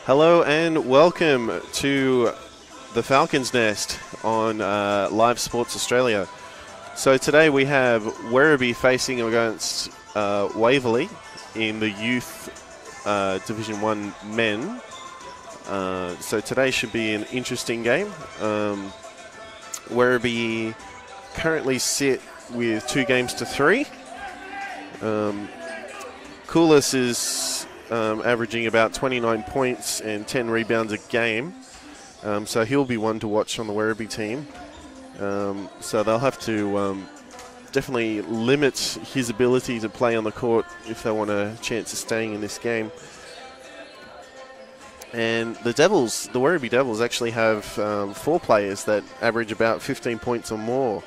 Hello and welcome to the Falcons Nest on Live Sports Australia. So today we have Werribee facing against Waverley in the Youth Division 1 Men. So today should be an interesting game. Werribee currently sit with 2 games to 3. Koulis is averaging about 29 points and 10 rebounds a game. So he'll be one to watch on the Werribee team. So they'll have to definitely limit his ability to play on the court if they want a chance of staying in this game. And the Werribee Devils actually have 4 players that average about 15 points or more.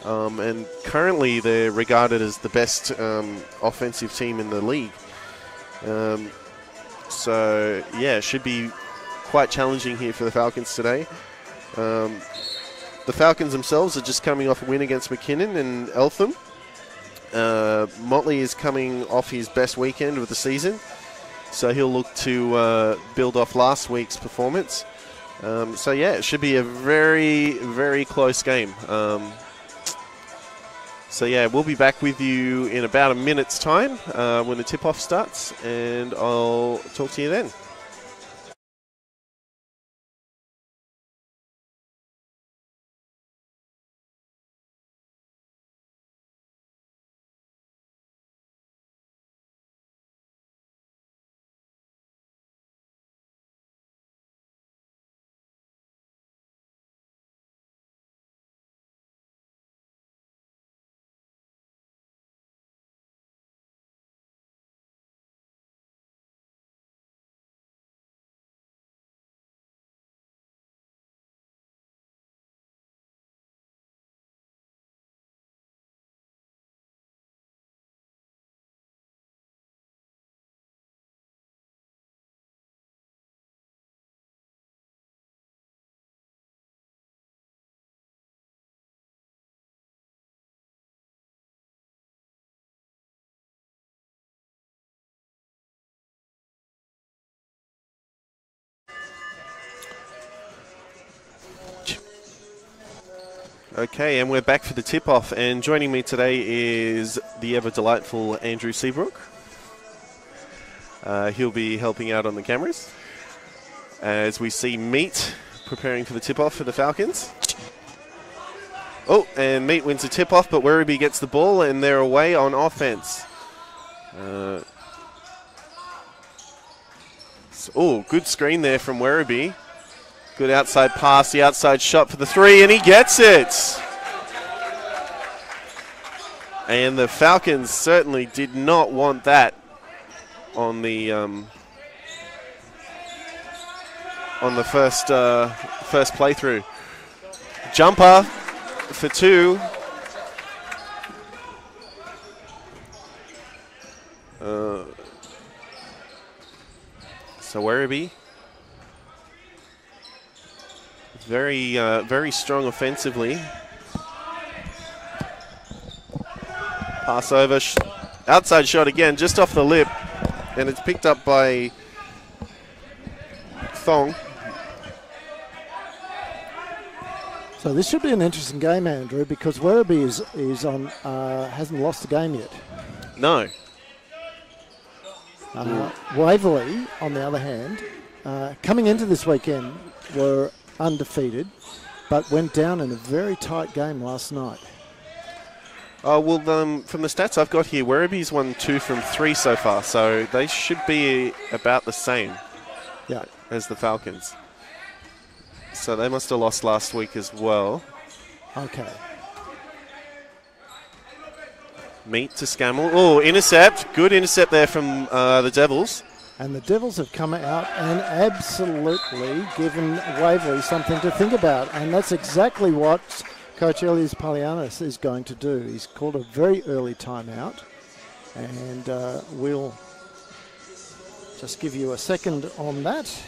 And currently they're regarded as the best offensive team in the league. So, yeah, it should be quite challenging here for the Falcons today. The Falcons themselves are just coming off a win against McKinnon and Eltham. Motley is coming off his best weekend of the season, so he'll look to build off last week's performance. So, yeah, it should be a very, very close game. So, yeah, we'll be back with you in about a minute's time when the tip-off starts, and I'll talk to you then. Okay, and we're back for the tip-off, and joining me today is the ever-delightful Andrew Seabrook. He'll be helping out on the cameras as we see Meat preparing for the tip-off for the Falcons. Oh, and Meat wins the tip-off, but Werribee gets the ball, and they're away on offense. Good screen there from Werribee. Good outside pass, the outside shot for the 3, and he gets it. And the Falcons certainly did not want that on the first playthrough. Jumper for 2. So Werribee. Very strong offensively. Pass over, outside shot again, just off the lip, and it's picked up by Thong. So this should be an interesting game, Andrew, because Werribee is on hasn't lost a game yet. No. Waverley, on the other hand, coming into this weekend, were undefeated, but went down in a very tight game last night. From the stats I've got here, Werribee's won 2 from 3 so far, so they should be about the same as the Falcons. So they must have lost last week as well. Okay. Meat to Scammell. Oh, intercept. Good intercept there from the Devils. And the Devils have come out and absolutely given Waverley something to think about. And that's exactly what Coach Elias Palianis is going to do. He's called a very early timeout. And we'll just give you a second on that.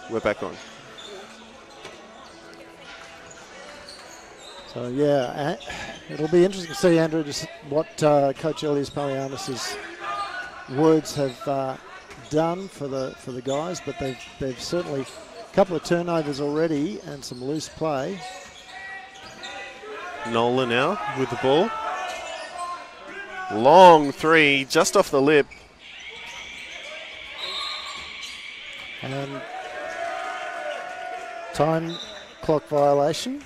we're back on. So, yeah, it'll be interesting to see, Andrew, just what Coach Elias Palianis' words have done for the guys, but they've certainly a couple of turnovers already and some loose play. Nola now with the ball. Long three, just off the lip. And time clock violation.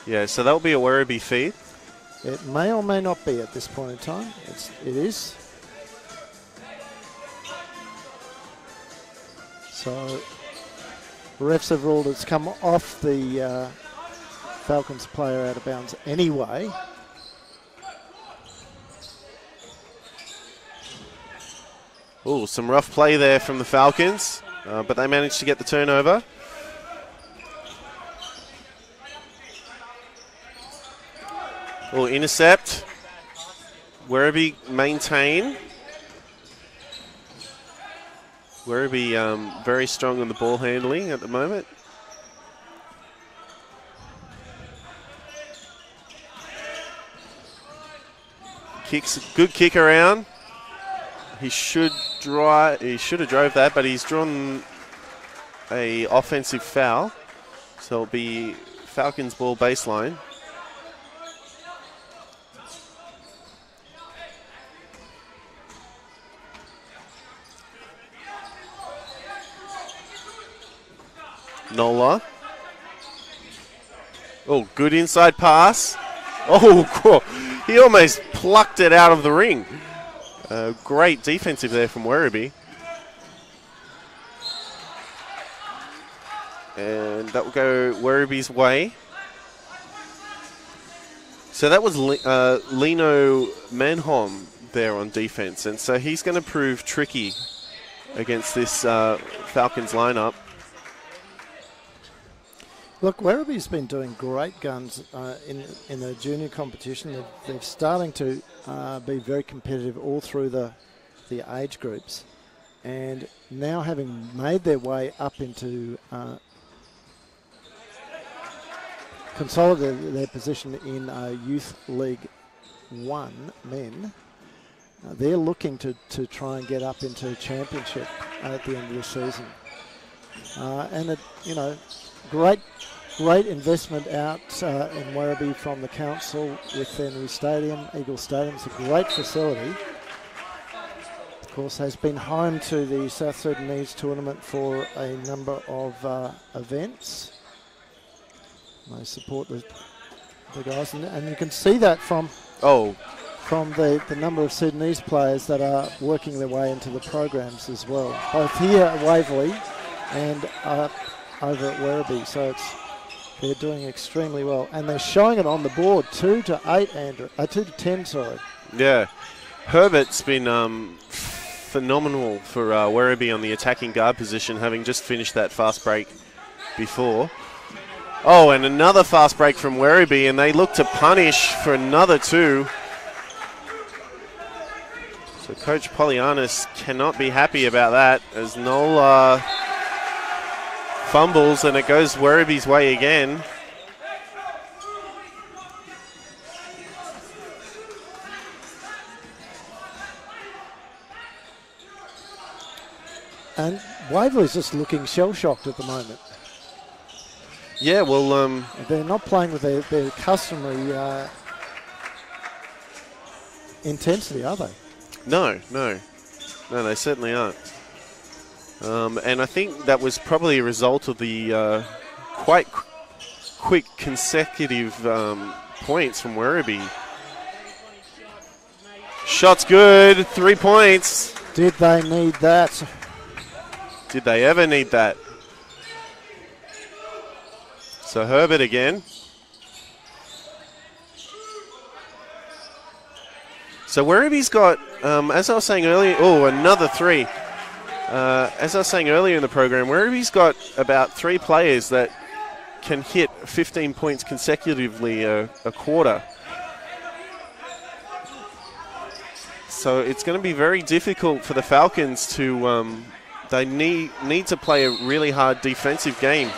Yeah, so that'll be a Werribee feed. It may or may not be at this point in time. It is. So refs have ruled it's come off the Falcons player out of bounds anyway. Oh, some rough play there from the Falcons, but they managed to get the turnover. Oh, intercept. Werribee maintain. Werribee very strong on the ball handling at the moment. Good kick around. He should have drove that, but he's drawn a offensive foul. So it'll be Falcons ball baseline. Nola. Oh, good inside pass. Oh, cool. He almost plucked it out of the ring. Great defensive there from Werribee. And that will go Werribee's way. So that was Lino Manholm there on defense. And so he's going to prove tricky against this Falcons lineup. Look, Werribee's been doing great guns in the junior competition. They're starting to be very competitive all through the age groups. And now having made their way up into consolidated their position in Youth League 1 men, they're looking to try and get up into championship at the end of the season. Great investment out in Werribee from the council with their new stadium. Eagle Stadium's a great facility. Of course, has been home to the South Sudanese tournament for a number of events. They support the guys, and you can see that from the number of Sudanese players that are working their way into the programs as well, both here at Waverley and over at Werribee. So they're doing extremely well, and they're showing it on the board, 2-8, Andrew. 2-10, sorry. Yeah, Herbert's been phenomenal for Werribee on the attacking guard position, having just finished that fast break before. Oh, and another fast break from Werribee, and they look to punish for another 2. So Coach Polianis cannot be happy about that, as Nola fumbles and it goes Werribee's way again. And Waverley's just looking shell-shocked at the moment. Yeah, well... they're not playing with their customary intensity, are they? No, they certainly aren't. And I think that was probably a result of the quite quick consecutive points from Werribee. Shot's good, 3 points. Did they need that? Did they ever need that? So Herbert again. So Werribee's got, as I was saying earlier, another 3. As I was saying earlier in the program, Werribee's got about 3 players that can hit 15 points consecutively a quarter. So it's going to be very difficult for the Falcons to they need to play a really hard defensive game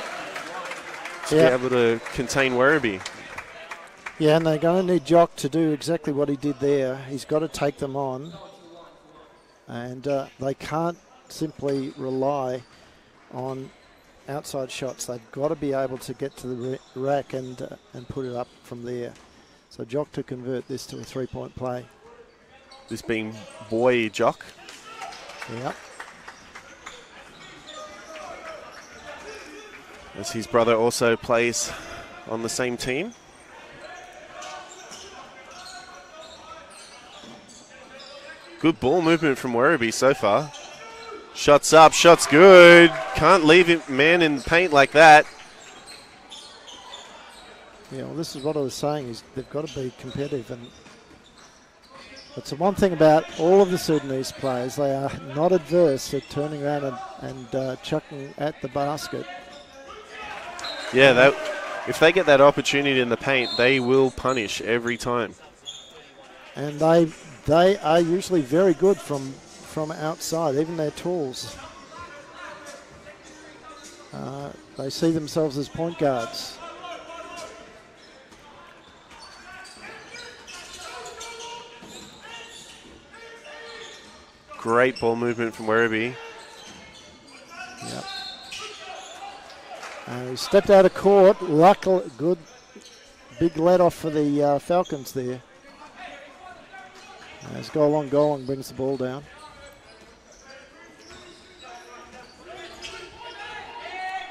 to be able to contain Werribee. Yeah, and they're going to need Jock to do exactly what he did there. He's got to take them on, and they can't simply rely on outside shots. They've got to be able to get to the rack and put it up from there. So Jock to convert this to a 3-point play. This being boy Jock. Yep. As his brother also plays on the same team. Good ball movement from Werribee so far. Shots up, shots good. Can't leave it, man, in the paint like that. Yeah, well, this is what I was saying, is they've got to be competitive. And that's the one thing about all of the Sudanese players. They are not adverse to turning around and chucking at the basket. Yeah, if they get that opportunity in the paint, they will punish every time. And they are usually very good from outside, even their tools. They see themselves as point guards. Great ball movement from Werribee. Yep. He stepped out of court. Luckily, good big let off for the Falcons there. As Golong brings the ball down.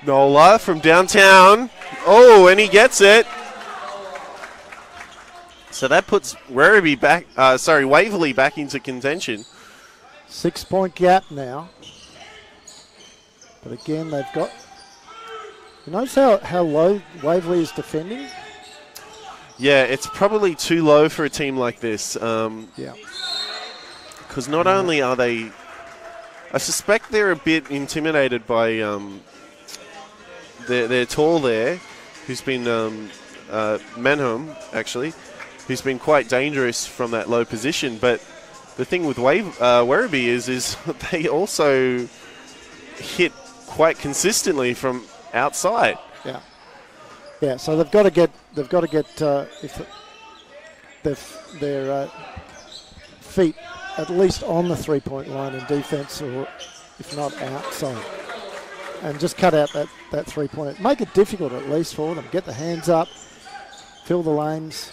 Nola from downtown. Oh, and he gets it. So that puts Waverley back into contention. 6-point gap now. But again, they've got... You notice how low Waverley is defending? Yeah, it's probably too low for a team like this. Yeah. Because not only are they... I suspect they're a bit intimidated by their tall there, who's been... Manham, actually, who's been quite dangerous from that low position. But the thing with Werribee is they also hit quite consistently from outside. Yeah. Yeah, so they've got to get if their feet at least on the 3-point line in defense, or if not outside, and just cut out that 3-point. Make it difficult at least for them. Get the hands up, fill the lanes.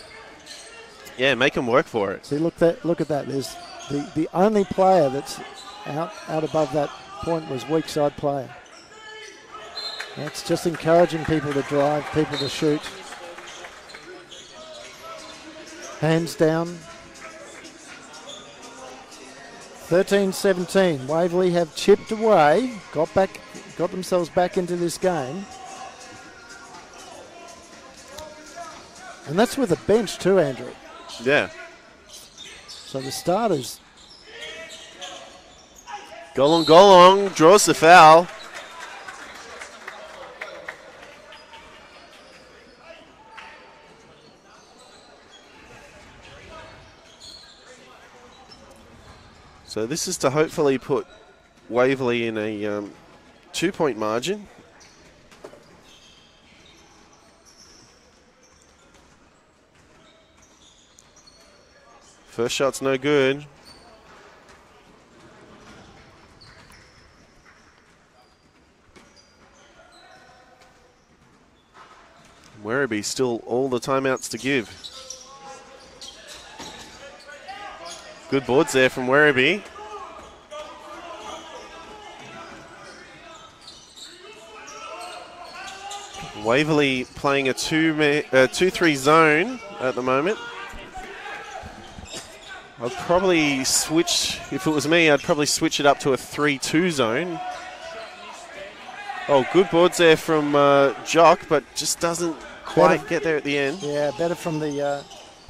Yeah, make them work for it. See, look at that. There's the only player that's out above that point was weak side player. That's just encouraging people to drive, people to shoot. Hands down. 13-17. Waverley have chipped away, got themselves back into this game. And that's with a bench too, Andrew. Yeah. So the starters. Golong draws the foul. So this is to hopefully put Waverley in a 2-point margin. First shot's no good. Werribee still all the timeouts to give. Good boards there from Werribee. Waverley playing a 2-3 zone at the moment. I'd probably switch, if it was me, I'd probably switch it up to a 3-2 zone. Oh, good boards there from Jock, but just doesn't quite get there at the end. Yeah, better from the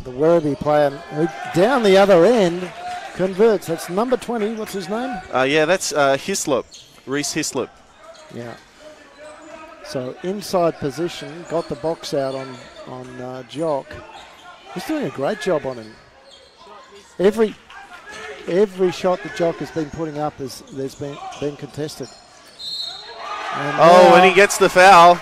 Werribee player, who down the other end converts. That's number 20. What's his name? Yeah, that's Hislop, Reese Hislop. Yeah. So inside position, got the box out on Jock. He's doing a great job on him. every shot that Jock has been putting up there's been contested. And he gets the foul.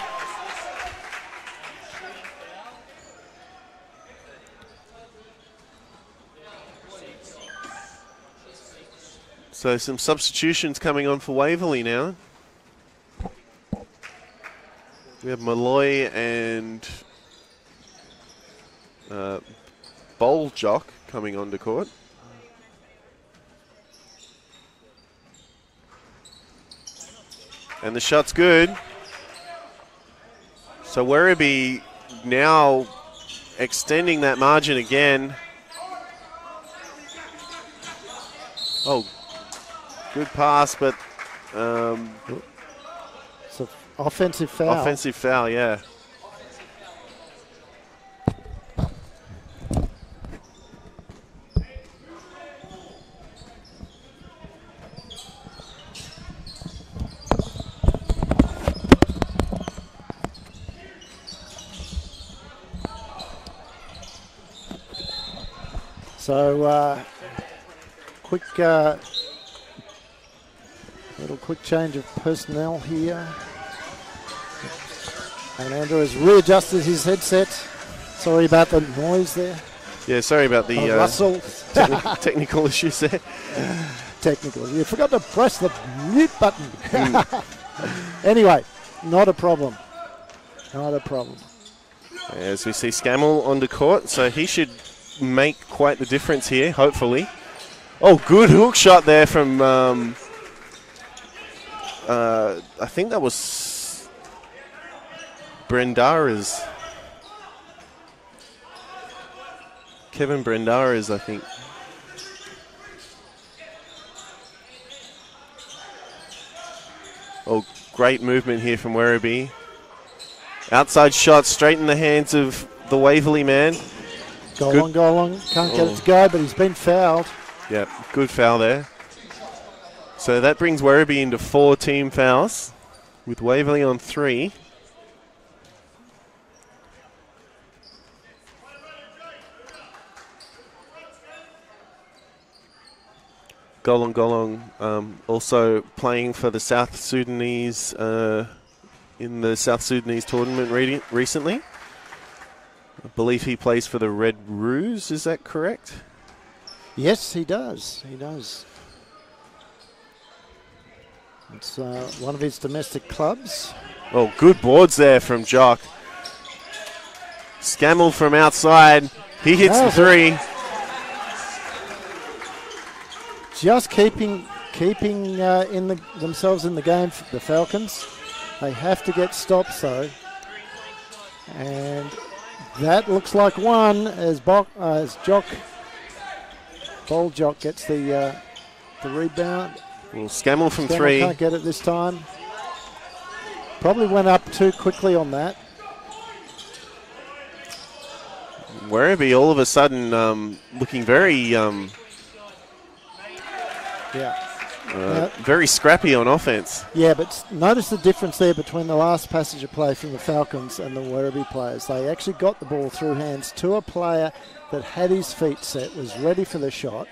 So some substitutions coming on for Waverley now. We have Malloy and Bowl Jock coming onto court. And the shot's good. So Werribee now extending that margin again. Oh, good pass, but it's an offensive foul. Offensive foul, yeah. So, quick change of personnel here. And Andrew has readjusted his headset. Sorry about the noise there. Yeah, sorry about the Russell. technical issues there. Technical. You forgot to press the mute button. Anyway, not a problem. Not a problem. As we see Scammell on the court, so he should make quite the difference here, hopefully. Oh, good hook shot there from, I think that was Brendara's. Kevin Brendara's, I think. Oh, great movement here from Werribee. Outside shot straight in the hands of the Waverley man. Go along. Can't get it to go, but he's been fouled. Yeah, good foul there. So that brings Werribee into 4 team fouls, with Waverley on 3. Golong also playing for the South Sudanese in the South Sudanese tournament recently. I believe he plays for the Red Roos, is that correct? Yes, he does. He does. It's one of his domestic clubs. Oh, good boards there from Jock. Scammell from outside. He hits the 3. Just keeping themselves in the game, the Falcons. They have to get stops, though. And that looks like one as Bowl Jock gets the rebound. Well, Scammell from 3. Can't get it this time. Probably went up too quickly on that. Werribee all of a sudden looking very very scrappy on offense. Yeah, but notice the difference there between the last passage of play from the Falcons and the Werribee players. They actually got the ball through hands to a player that had his feet set, was ready for the shot,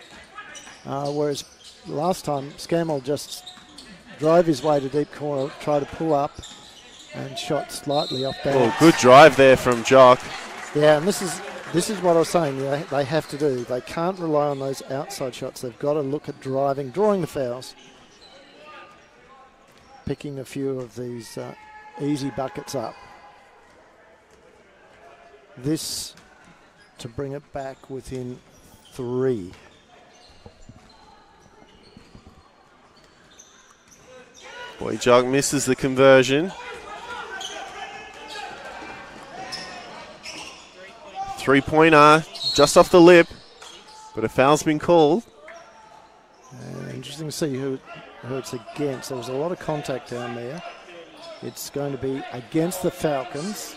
whereas last time Scammell just drove his way to deep corner, tried to pull up and shot slightly off balance. Oh, good drive there from Jock. Yeah, and this is what I was saying they have to do. They can't rely on those outside shots. They've got to look at drawing the fouls, picking a few of these easy buckets up. This to bring it back within 3. Boy, Jock misses the conversion. 3-pointer, just off the lip, but a foul's been called. Interesting to see who it's against. There was a lot of contact down there. It's going to be against the Falcons.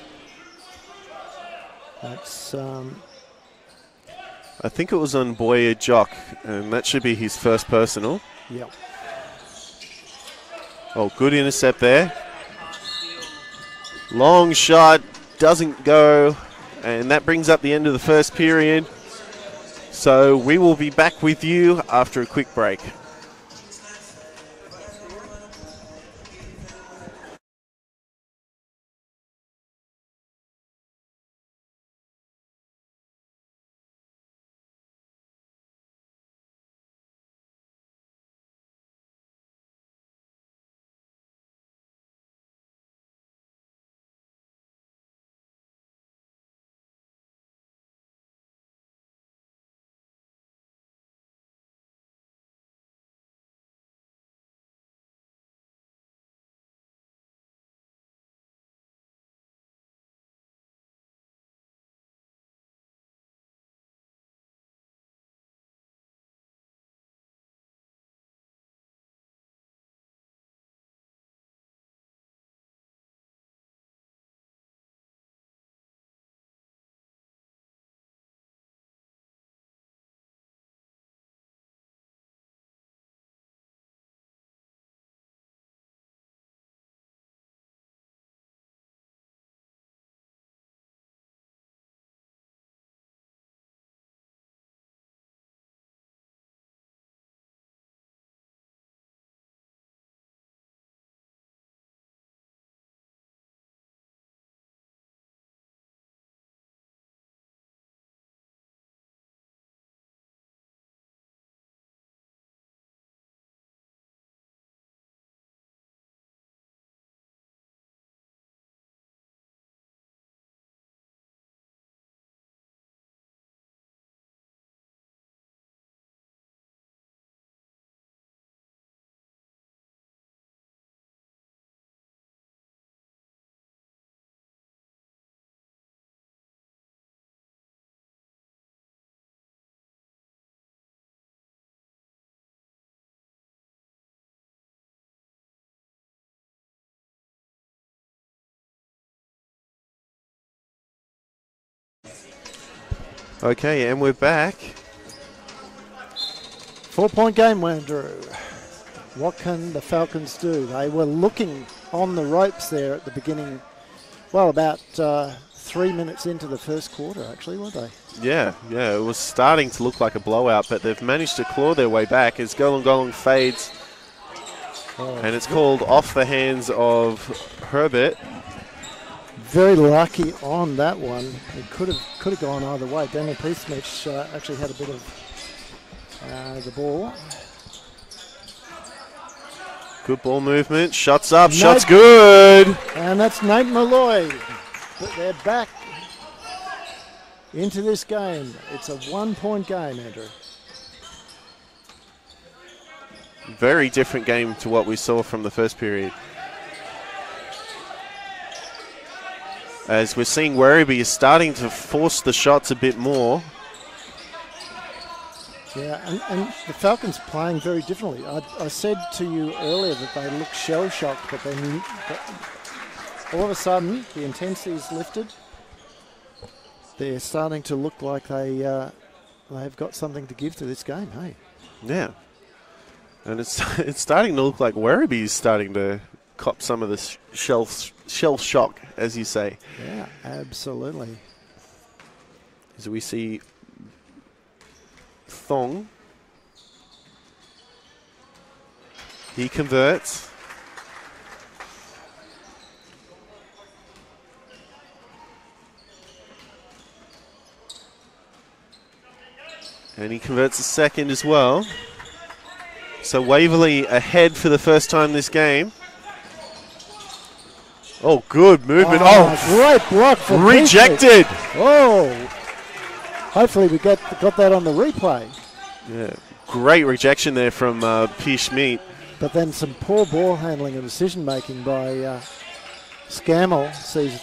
That's I think it was on Boyer Jock, and that should be his first personal. Yep. Oh, good intercept there. Long shot, doesn't go. And that brings up the end of the first period. So we will be back with you after a quick break. Okay, and we're back. 4-point game, Andrew. What can the Falcons do? They were looking on the ropes there at the beginning, well, about 3 minutes into the first quarter, actually, weren't they? Yeah, it was starting to look like a blowout, but they've managed to claw their way back as Golong fades. And it's called off the hands of Herbert. Very lucky on that one. It could have gone either way. Daniel Peacematch actually had a bit of the ball. Good ball movement. Shots up. Shots good. And that's Nate Malloy. But they're back into this game. It's a 1-point game, Andrew. Very different game to what we saw from the first period. As we're seeing Werribee is starting to force the shots a bit more. Yeah, and the Falcons playing very differently. I said to you earlier that they look shell-shocked, but then all of a sudden the intensity is lifted. They're starting to look like they've got something to give to this game, hey? Yeah. And it's starting to look like Werribee is starting to cop some of the shell shock, as you say. Yeah, absolutely. As we see Thong. He converts. And he converts a second as well. So Waverley ahead for the first time this game. Oh, good movement. Great block for rejected. Oh, hopefully we got that on the replay. Yeah, great rejection there from P. Schmidt. But then some poor ball handling and decision making by Scammell. Sees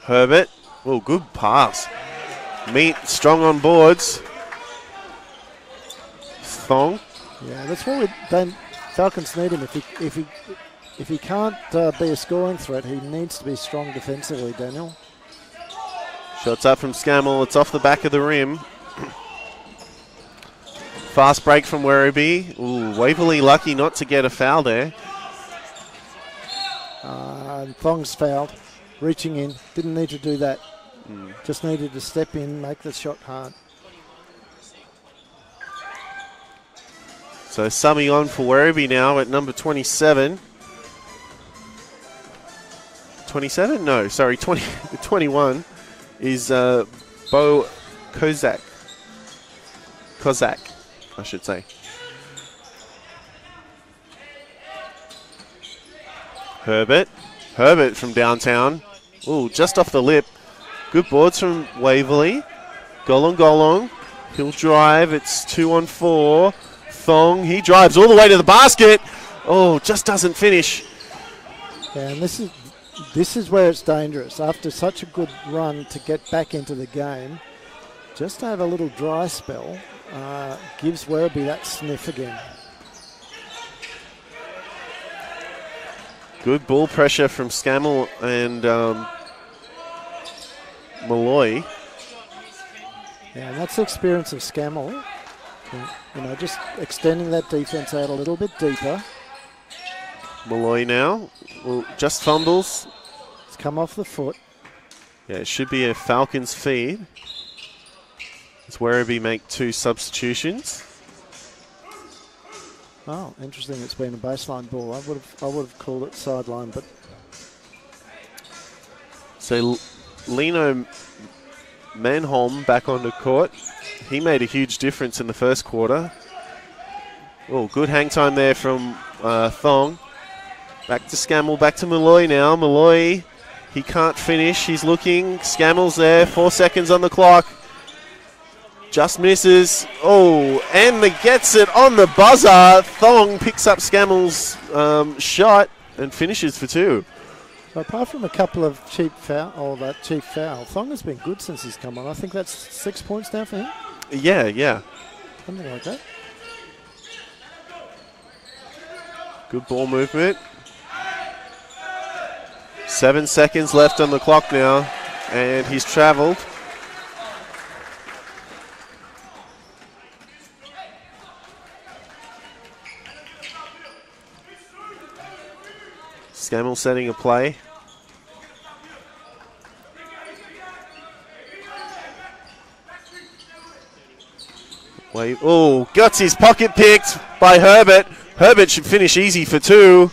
Herbert. Oh, good pass. Meat strong on boards. Thong. Yeah, that's what Falcons need him. If he can't be a scoring threat, he needs to be strong defensively, Daniel. Shots up from Scammell. It's off the back of the rim. Fast break from Werribee. Ooh, Waverley lucky not to get a foul there. Thong's fouled. Reaching in. Didn't need to do that. Just needed to step in, make the shot hard. So summing on for Werribee now at number 27. 27? No, sorry, 21 is Bo Kozak, I should say. Herbert from downtown. Ooh, just off the lip. Good boards from Waverley. Golong. He'll drive. It's 2-on-4. Thong, he drives all the way to the basket. Oh, just doesn't finish. Yeah, and this is where it's dangerous. After such a good run to get back into the game, just to have a little dry spell gives Werribee that sniff again. Good ball pressure from Scammell and Malloy. Yeah, and that's the experience of Scammell. You know, just extending that defense out a little bit deeper. Malloy now, well, just fumbles. It's come off the foot. Yeah, it should be a Falcons feed. As Werribee make 2 substitutions. Oh, interesting. It's been a baseline ball. I would have called it sideline, but so Lino Manholm back onto court. He made a huge difference in the first quarter. Oh, good hang time there from Thong. Back to Scammell, back to Malloy now. Malloy, he can't finish. He's looking. Scammel's there. 4 seconds on the clock. Just misses. Oh, and gets it on the buzzer. Thong picks up Scammel's shot and finishes for 2. So apart from a couple of cheap foul, Thong has been good since he's come on. I think that's 6 points now for him. Yeah. Something like that. Good ball movement. 7 seconds left on the clock now, and he's travelled. Scammell setting a play. Oh, got his pocket picked by Herbert. Herbert should finish easy for 2.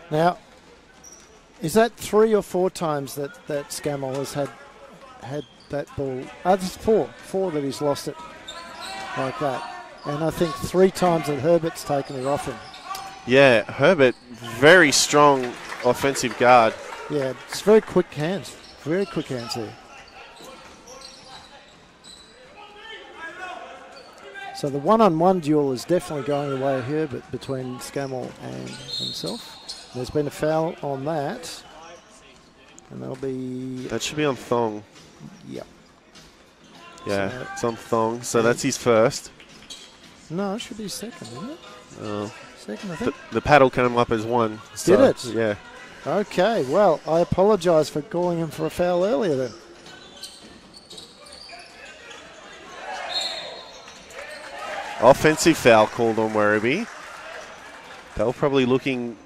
Now, is that 3 or 4 times that Scammell has had that ball? There's 4 that he's lost it like that. And I think 3 times that Herbert's taken it off him. Yeah, Herbert, very strong offensive guard. Yeah, it's very quick hands. Very quick hands here. So the one-on-one duel is definitely going the way of Herbert between Scammell and himself. There's been a foul on that. And that'll be... That should be on Thong. Yep. Yeah, so it's on Thong. So that's his first. No, it should be second, isn't it? Second, I think. The paddle came up as 1. So, did it? Yeah. Okay, well, I apologise for calling him for a foul earlier then. Offensive foul called on Werribee. They were probably looking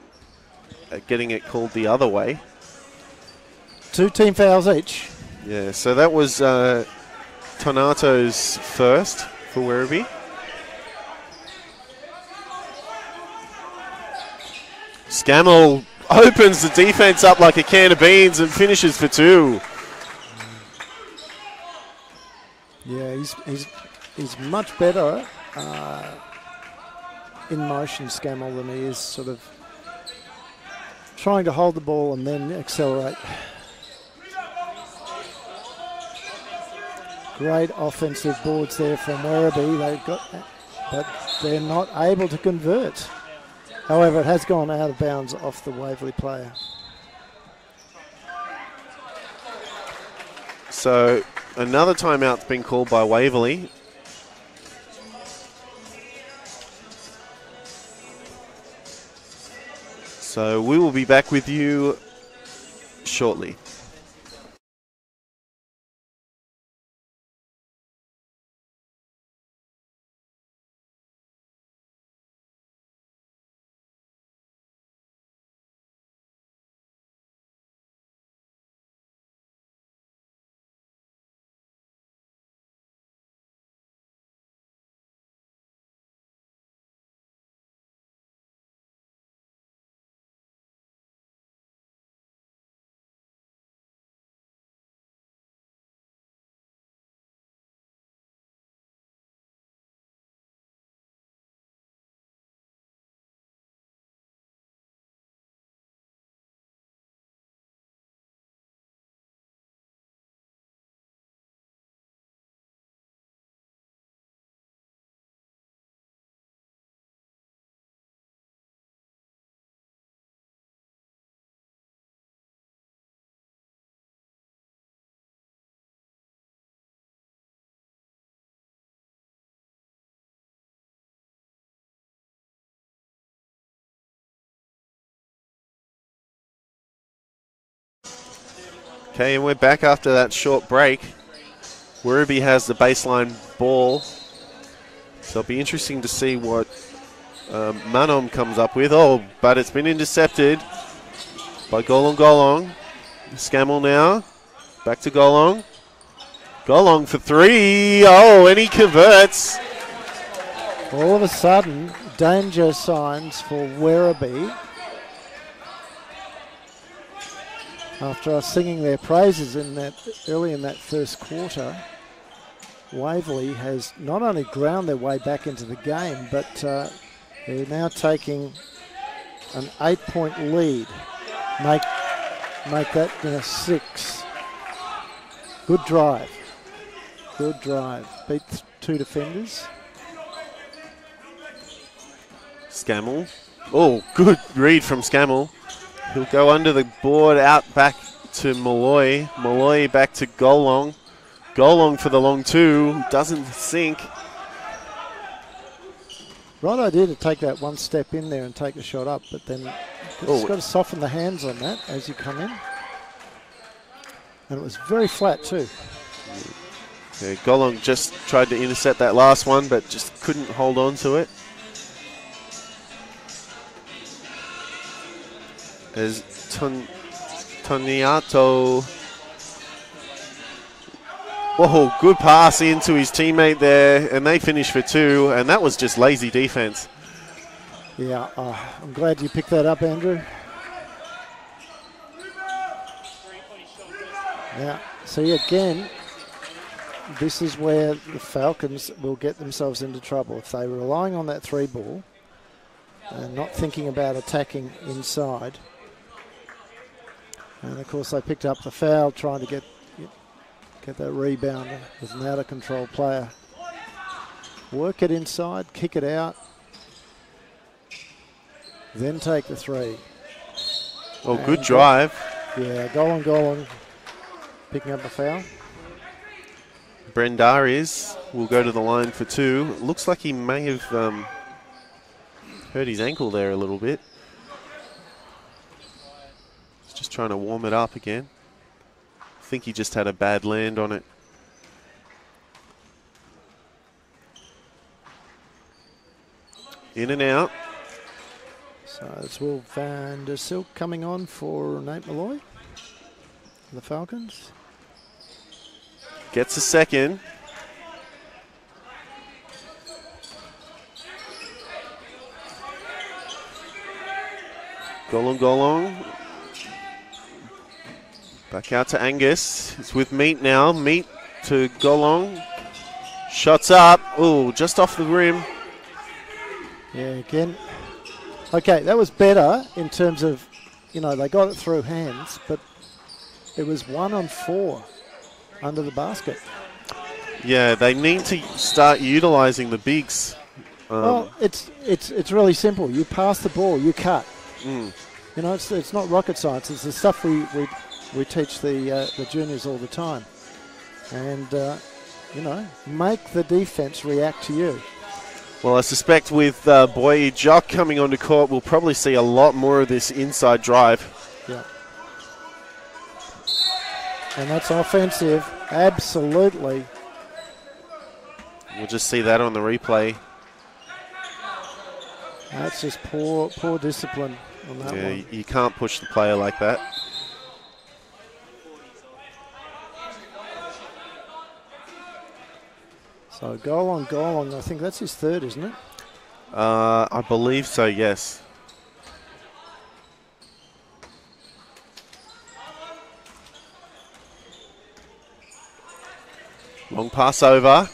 at getting it called the other way. 2 team fouls each. Yeah, so that was Tonato's first for Werribee. Scammell opens the defense up like a can of beans and finishes for 2. Yeah, he's much better in motion, Scammell, than he is sort of trying to hold the ball and then accelerate. Great offensive boards there from Werribee. But they're not able to convert. However, it has gone out of bounds off the Waverley player. So another timeout's been called by Waverley. So we will be back with you shortly. Okay, and we're back after that short break. Werribee has the baseline ball. So it'll be interesting to see what Manom comes up with. Oh, but it's been intercepted by Golong. Scammell now. Back to Golong. Golong for three. Oh, and he converts. All of a sudden, danger signs for Werribee. After us singing their praises early in that first quarter, Waverley has not only ground their way back into the game, but they're now taking an 8-point lead. Make that 6. Good drive. Good drive. Beat 2 defenders. Scammell. Oh, good read from Scammell. He'll go under the board, out back to Malloy. Malloy back to Golong. Golong for the long 2. Doesn't sink. Right idea to take that one step in there and take the shot up, but then you've got to soften the hands on that as you come in. And it was very flat too. Yeah, Golong just tried to intercept that last one, but just couldn't hold on to it. As Toniato. Whoa, good pass into his teammate there, and they finished for 2, and that was just lazy defense. Yeah, I'm glad you picked that up, Andrew. Yeah, see again, this is where the Falcons will get themselves into trouble. If they're relying on that 3 ball and not thinking about attacking inside. And of course they picked up the foul trying to get that rebound with an out-of-control player. Work it inside, kick it out, then take the 3. Oh, and good drive. Yeah, Golong picking up the foul. Brendariz will go to the line for 2. Looks like he may have hurt his ankle there a little bit. He's just trying to warm it up again. I think he just had a bad land on it. In and out. So it's Will van der Silk coming on for Nate Malloy, the Falcons. Gets a second. Golong. Back out to Angus. It's with Meat now. Meat to Golong. Shots up. Oh, just off the rim. Yeah, again. Okay, that was better in terms of, they got it through hands, but it was 1 on 4 under the basket. Yeah, they need to start utilising the bigs. Well, it's really simple. You pass the ball, you cut. It's not rocket science. It's the stuff we teach the juniors all the time. And, make the defence react to you. Well, I suspect with Boy Jock coming onto court, we'll probably see a lot more of this inside drive. Yeah. And that's offensive, absolutely. We'll just see that on the replay. That's just poor discipline on that one. You can't push the player like that. So Golong, I think that's his 3rd, isn't it? I believe so, yes. Long pass over.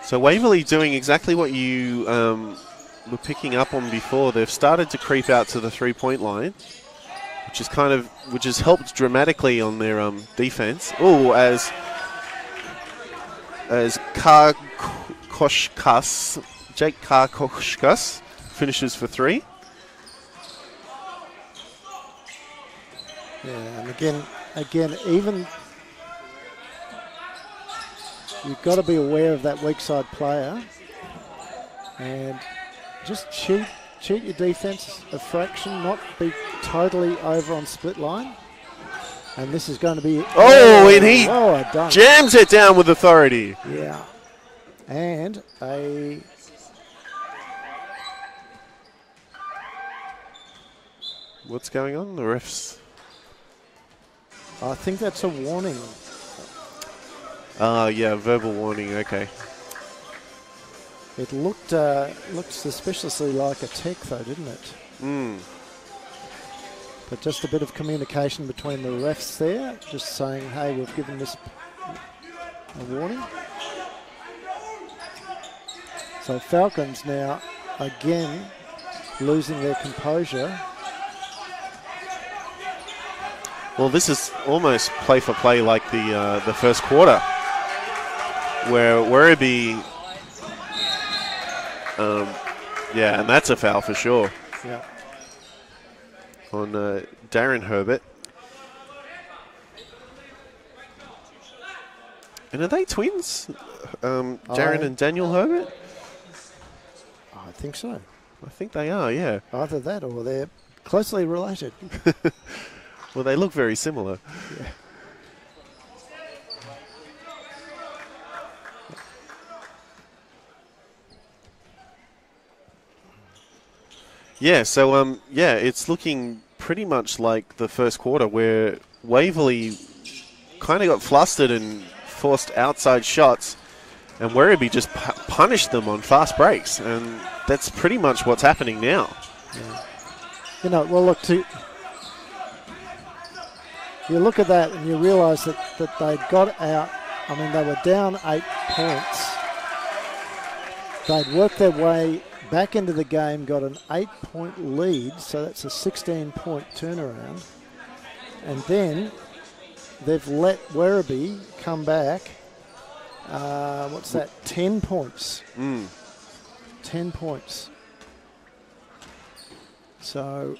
So Waverley doing exactly what you were picking up on before. They've started to creep out to the 3-point line, which has helped dramatically on their defense. Oh, as Jake Karkoshkas finishes for 3. Yeah, and again, even you've got to be aware of that weak side player and just cheat your defense a fraction, not be totally over on split line. And this is going to be... and he a dunk. jams it down with authority. Yeah. And a... What's going on? The refs... I think that's a warning. Yeah, verbal warning, okay. It looked suspiciously like a tech, though, didn't it? Mm. But just a bit of communication between the refs there, just saying, hey, we've given this a warning. So Falcons now, again, losing their composure. Well, this is almost play for play like the first quarter, where Werribee, yeah, and that's a foul for sure. Yeah. On Darren Herbert. And are they twins? Darren and Daniel Herbert? I think so. I think they are, yeah. Either that or they're closely related. Well, they look very similar. Yeah. Yeah, so it's looking pretty much like the first quarter where Waverley kind of got flustered and forced outside shots, and Werribee just punished them on fast breaks, and that's pretty much what's happening now. Yeah. You know, well, look, you look at that and you realise that they got out. I mean, they were down 8 points. They'd worked their way back into the game, got an 8-point lead, so that's a 16-point turnaround. And then they've let Werribee come back. What's that? 10 points. 10 points. So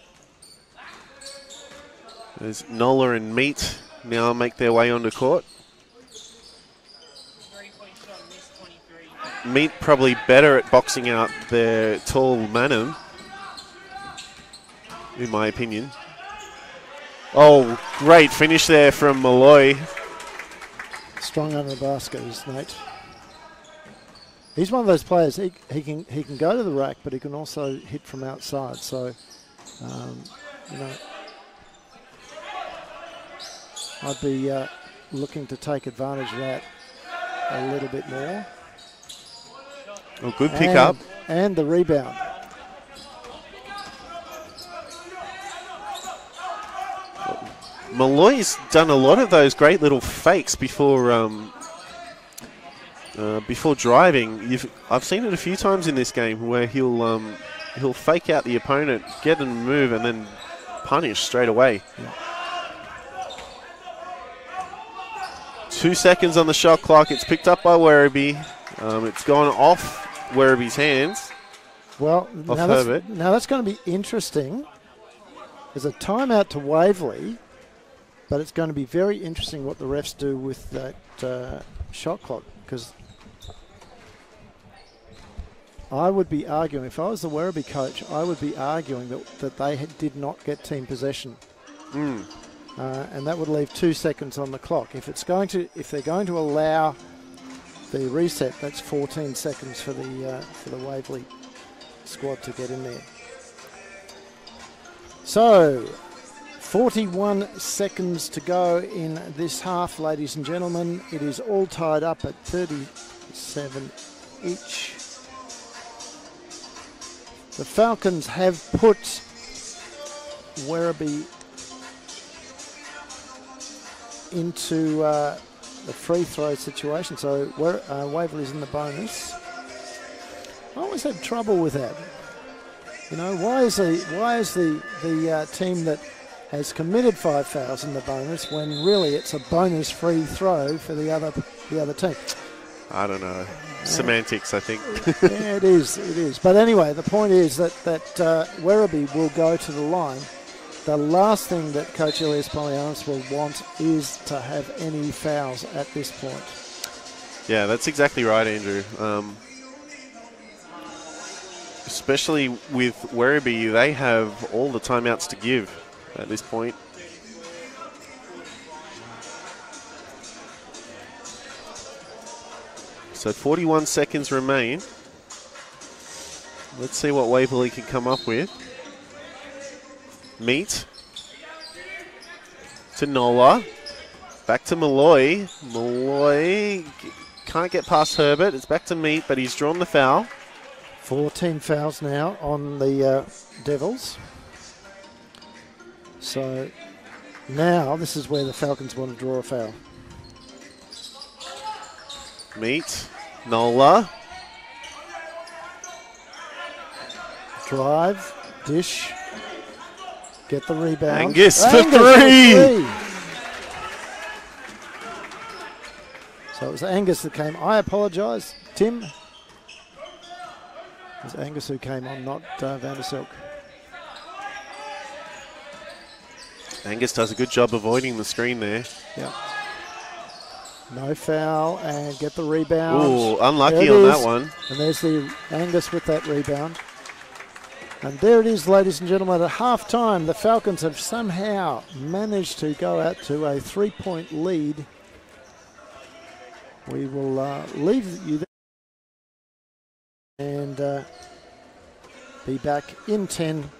there's Nola and Meat now make their way onto court. Meat probably better at boxing out their tall Manum, in my opinion. Oh, great finish there from Malloy. Strong under the basket is Nate. He's one of those players. He can go to the rack, but he can also hit from outside. So, you know, I'd be looking to take advantage of that a little bit more. Oh, good pick up. And the rebound. Malloy's done a lot of those great little fakes before driving. I've seen it a few times in this game where he'll fake out the opponent, get them to move, and then punish straight away. Yeah. 2 seconds on the shot clock. It's picked up by Werribee. It's gone off Werribee's hands. Well, now that's going to be interesting. There's a timeout to Waverley, but it's going to be very interesting what the refs do with that shot clock, because I would be arguing, if I was the Werribee coach, I would be arguing that they did not get team possession. And that would leave 2 seconds on the clock. If they're going to allow the reset, that's 14 seconds for the Waverley squad to get in there. So, 41 seconds to go in this half, ladies and gentlemen. It is all tied up at 37 each. The Falcons have put Werribee into the free throw situation, so Waverley's in the bonus. I always had trouble with that. You know, why is the team that has committed 5 fouls in the bonus when really it's a bonus free throw for the other team? I don't know. Semantics, I think. Yeah, it is. But anyway, the point is that Werribee will go to the line. The last thing that Coach Elias Polianis will want is to have any fouls at this point. Yeah, that's exactly right, Andrew. Especially with Werribee, they have all the timeouts to give at this point. So 41 seconds remain. Let's see what Waverley can come up with. Meat to Nola. Back to Malloy. Malloy can't get past Herbert. It's back to Meat, but he's drawn the foul. 14 fouls now on the Devils. So now this is where the Falcons want to draw a foul. Meat. Nola. Drive. Dish. Get the rebound. Angus for three. So it was Angus that came. I apologise, Tim. It was Angus who came on, not Van der Silk. Angus does a good job avoiding the screen there. Yeah. No foul and get the rebound. Ooh, unlucky on that one. And there's the Angus with that rebound. And there it is, ladies and gentlemen. At half-time, the Falcons have somehow managed to go out to a 3-point lead. We will leave you there and be back in 10.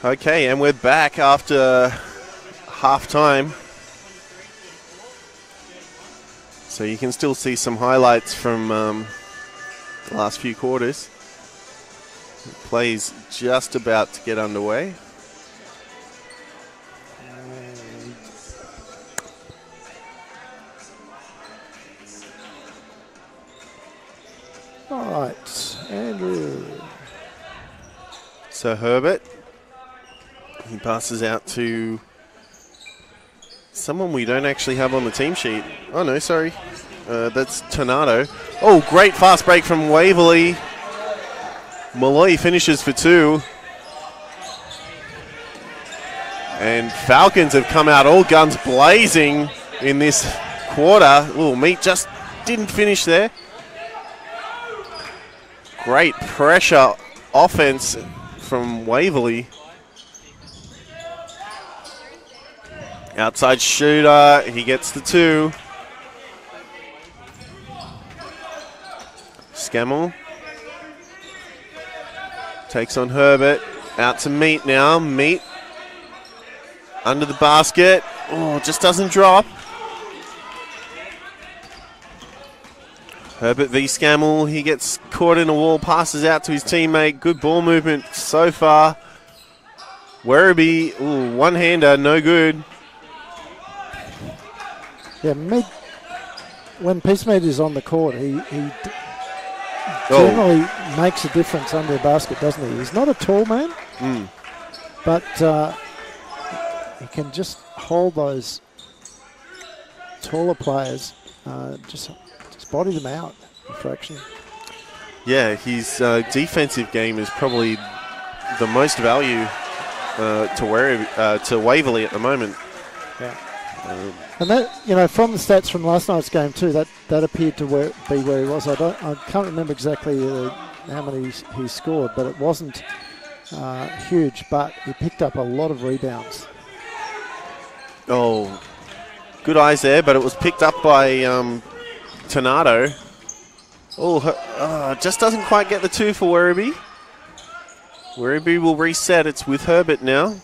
Okay, and we're back after half-time. So you can still see some highlights from the last few quarters. The play's just about to get underway. All right, Andrew. So Herbert, he passes out to someone we don't actually have on the team sheet. Oh no, sorry. That's Tornado. Oh, great fast break from Waverley. Malloy finishes for 2. And Falcons have come out all guns blazing in this quarter. Oh, Meat just didn't finish there. Great pressure offense from Waverley. Outside shooter, he gets the 2. Scammell takes on Herbert. Out to Meat now. Meat under the basket. Oh, just doesn't drop. Herbert v. Scammell. He gets caught in a wall, passes out to his teammate. Good ball movement so far. Werribee, ooh, one-hander, no good. Yeah, when Peacemeat is on the court, he generally makes a difference under the basket, doesn't he? He's not a tall man, but he can just hold those taller players, just body them out a fraction. Yeah, his defensive game is probably the most value to Waverley at the moment. Yeah. And that, from the stats from last night's game too, that appeared to be where he was. I can't remember exactly how many he scored, but it wasn't huge. But he picked up a lot of rebounds. Oh, good eyes there, but it was picked up by Tornado. Oh, just doesn't quite get the 2 for Werribee. Werribee will reset. It's with Herbert now.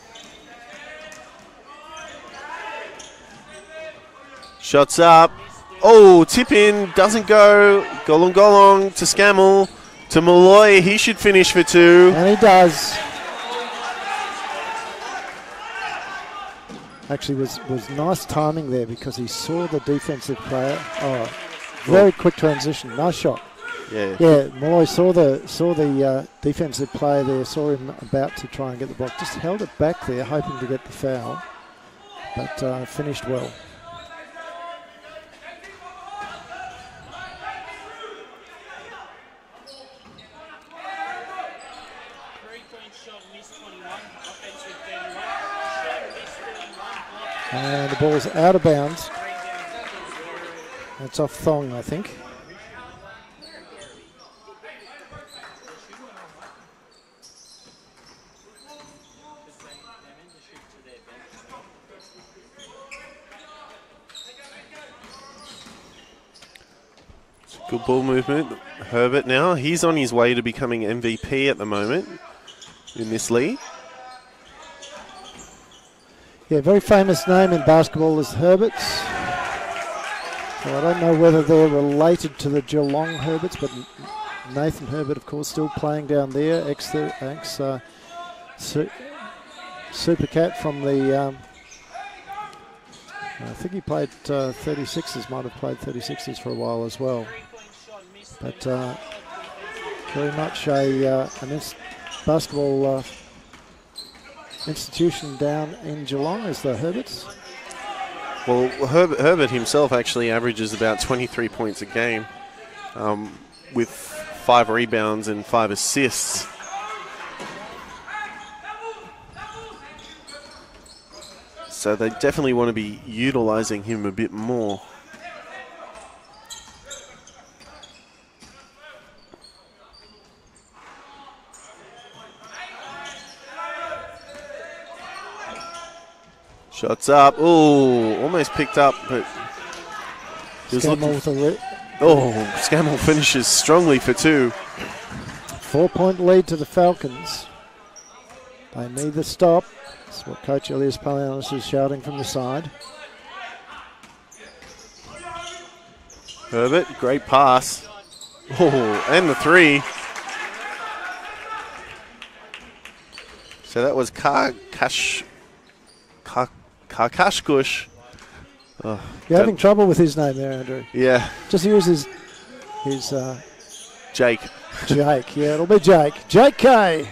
Shots up. Oh, tip in. Doesn't go. Golong to Scammell. To Malloy. He should finish for 2. And he does. Actually, was nice timing there because he saw the defensive player. Oh, very quick transition. Nice shot. Yeah. Yeah, Malloy saw the defensive player there, saw him about to try and get the block. Just held it back there, hoping to get the foul, but finished well. And the ball's out of bounds. It's off Thong, I think. Good ball movement. Herbert now. He's on his way to becoming MVP at the moment in this league. Yeah, very famous name in basketball is Herberts. So I don't know whether they're related to the Geelong Herberts, but Nathan Herbert, of course, still playing down there. Super Cat from the... I think he played 36ers, might have played 36ers for a while as well. But very much a basketball institution down in Geelong as the Herberts. Well, Herbert himself actually averages about 23 points a game with 5 rebounds and 5 assists. So they definitely want to be utilising him a bit more. Shots up. Ooh, almost picked up, but Scammell Scammell finishes strongly for 2. 4-point lead to the Falcons. They need the stop. That's what Coach Elias Palianos is shouting from the side. Herbert, great pass. Oh, and the three. So that was Karkashkush. Oh, You're having trouble with his name there, Andrew. yeah, Just use his Jake. Jake. Yeah, it'll be Jake. Jake K.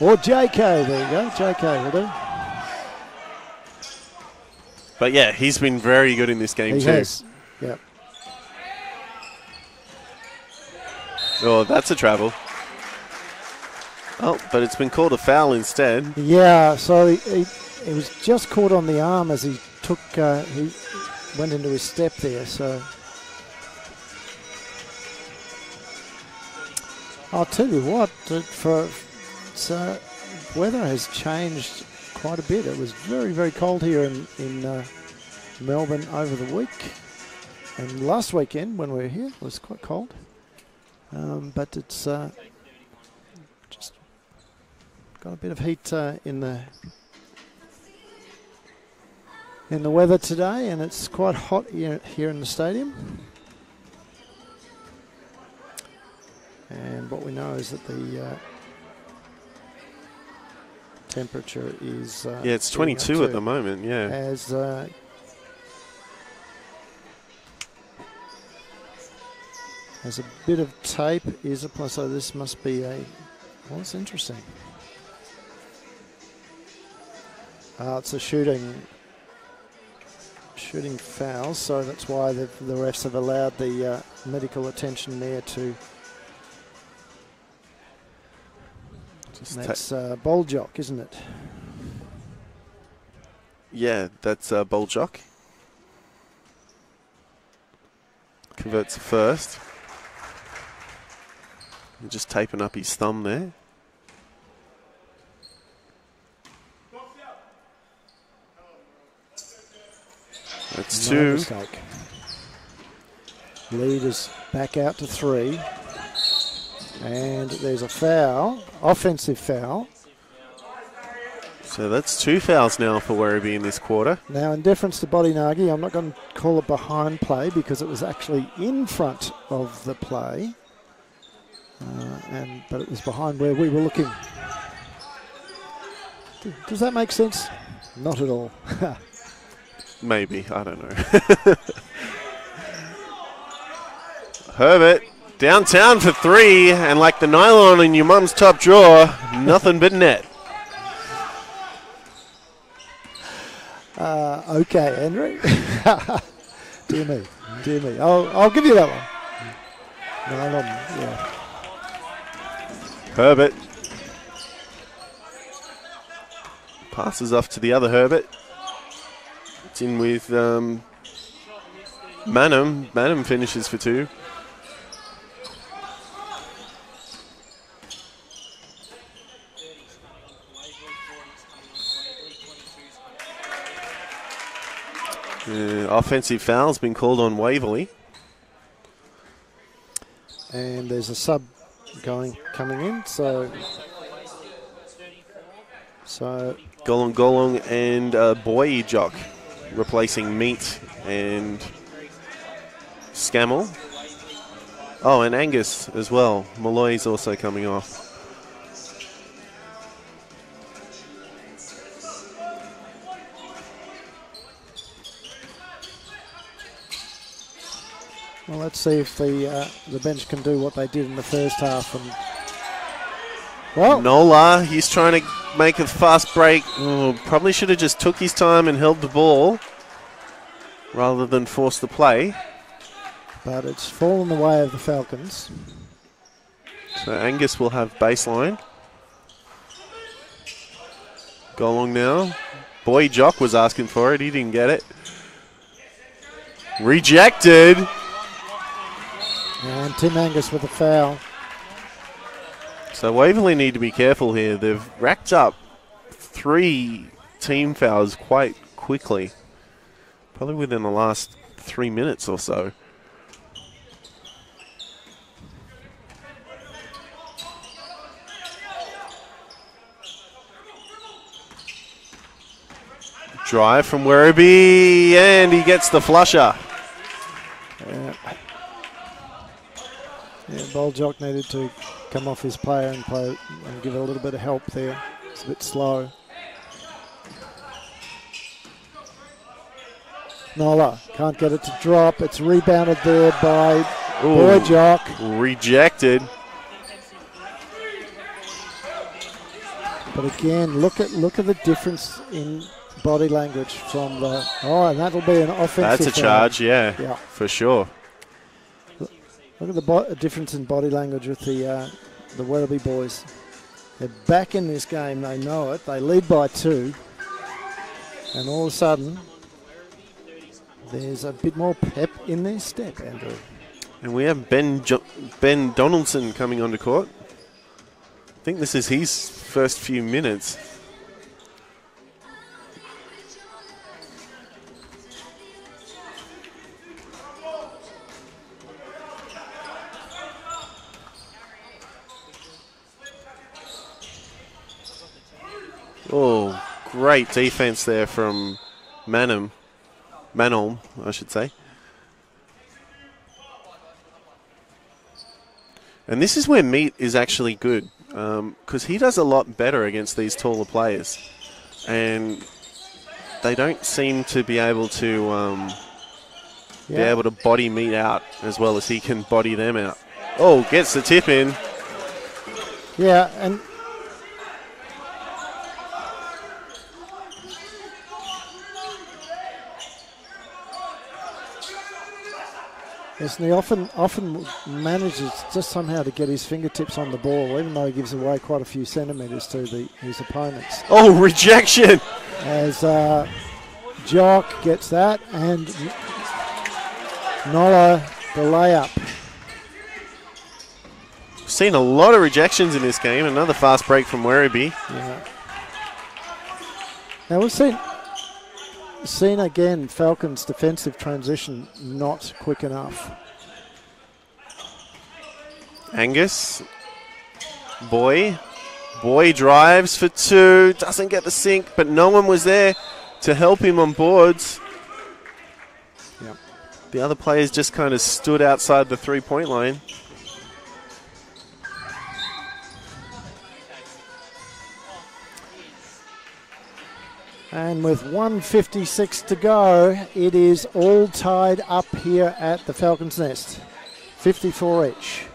Or JK. There you go. JK will do. But yeah, he's been very good in this game He too. has. Yep. Oh, that's a travel. Oh, but it's been called a foul instead. Yeah, so he was just caught on the arm as he took, he went into his step there, so. I'll tell you what, weather has changed quite a bit. It was very, very cold here in Melbourne over the week. And last weekend when we were here, it was quite cold. But it's just got a bit of heat in the weather today, and it's quite hot here in the stadium. And what we know is that the temperature is Yeah, it's 22 at the moment, yeah. As there's a bit of tape is applied, so this must be a. Well, it's interesting. It's a shooting foul, so that's why the refs have allowed the medical attention there to. That's Bowl Jock, isn't it? Yeah, that's Bowl Jock. Converts the first. Just taping up his thumb there. That's No two. mistake. Leaders back out to 3. And there's a foul, offensive foul. So that's 2 fouls now for Werribee in this quarter. Now, in deference to Bodinagi, I'm not going to call it behind play because it was actually in front of the play. But it was behind where we were looking. Does that make sense? Not at all. Maybe, I don't know. Herbert, downtown for 3, and like the nylon in your mum's top drawer, nothing but net. Okay, Andrew. Dear me. I'll give you that one. Nylon, yeah. Herbert. Passes off to the other Herbert. It's in with Manham. Manham finishes for 2. Offensive foul's been called on Waverley. And there's a sub coming in, so Golong and Boy Jock replacing Meat and Scammell. Oh, and Angus as well. Malloy's also coming off. Well, let's see if the bench can do what they did in the first half. And well, Nola, he's trying to make a fast break. Oh, probably should have just took his time and held the ball rather than force the play. But it's fallen the way of the Falcons. So Angus will have baseline. Golong now. Boy Jock was asking for it. He didn't get it. Rejected. And Tim Angus with a foul. So Waverley need to be careful here. They've racked up 3 team fouls quite quickly. Probably within the last 3 minutes or so. Drive from Werribee, and he gets the flusher. Yeah, Boljok needed to come off his player and play and give it a little bit of help there. It's a bit slow. Nola can't get it to drop. It's rebounded there by Boljok. Rejected. But again, look at the difference in body language from the. Oh, and that'll be an offensive. That's a charge, yeah, for sure. Look at the difference in body language with the Werribee boys. They're back in this game. They know it. They lead by 2, and all of a sudden, there's a bit more pep in their step, Andrew. And we have Ben Donaldson coming onto court. I think this is his first few minutes. Oh, great defense there from Manholm, I should say. And this is where Meat is actually good, because he does a lot better against these taller players. And they don't seem to be able to body Meat out as well as he can body them out. Oh, gets the tip in. Yeah, and yes, and he often manages just somehow to get his fingertips on the ball, even though he gives away quite a few centimetres to his opponents. Oh, rejection! As Jock gets that, and Nola the layup. Seen a lot of rejections in this game. Another fast break from Werribee. Yeah. Now we've seen again Falcons' defensive transition not quick enough. Angus, Boy drives for 2, doesn't get the sink, but no one was there to help him on boards. Yep. The other players just kind of stood outside the 3-point line. And with 1:56 to go, it is all tied up here at the Falcons' Nest. 54 each.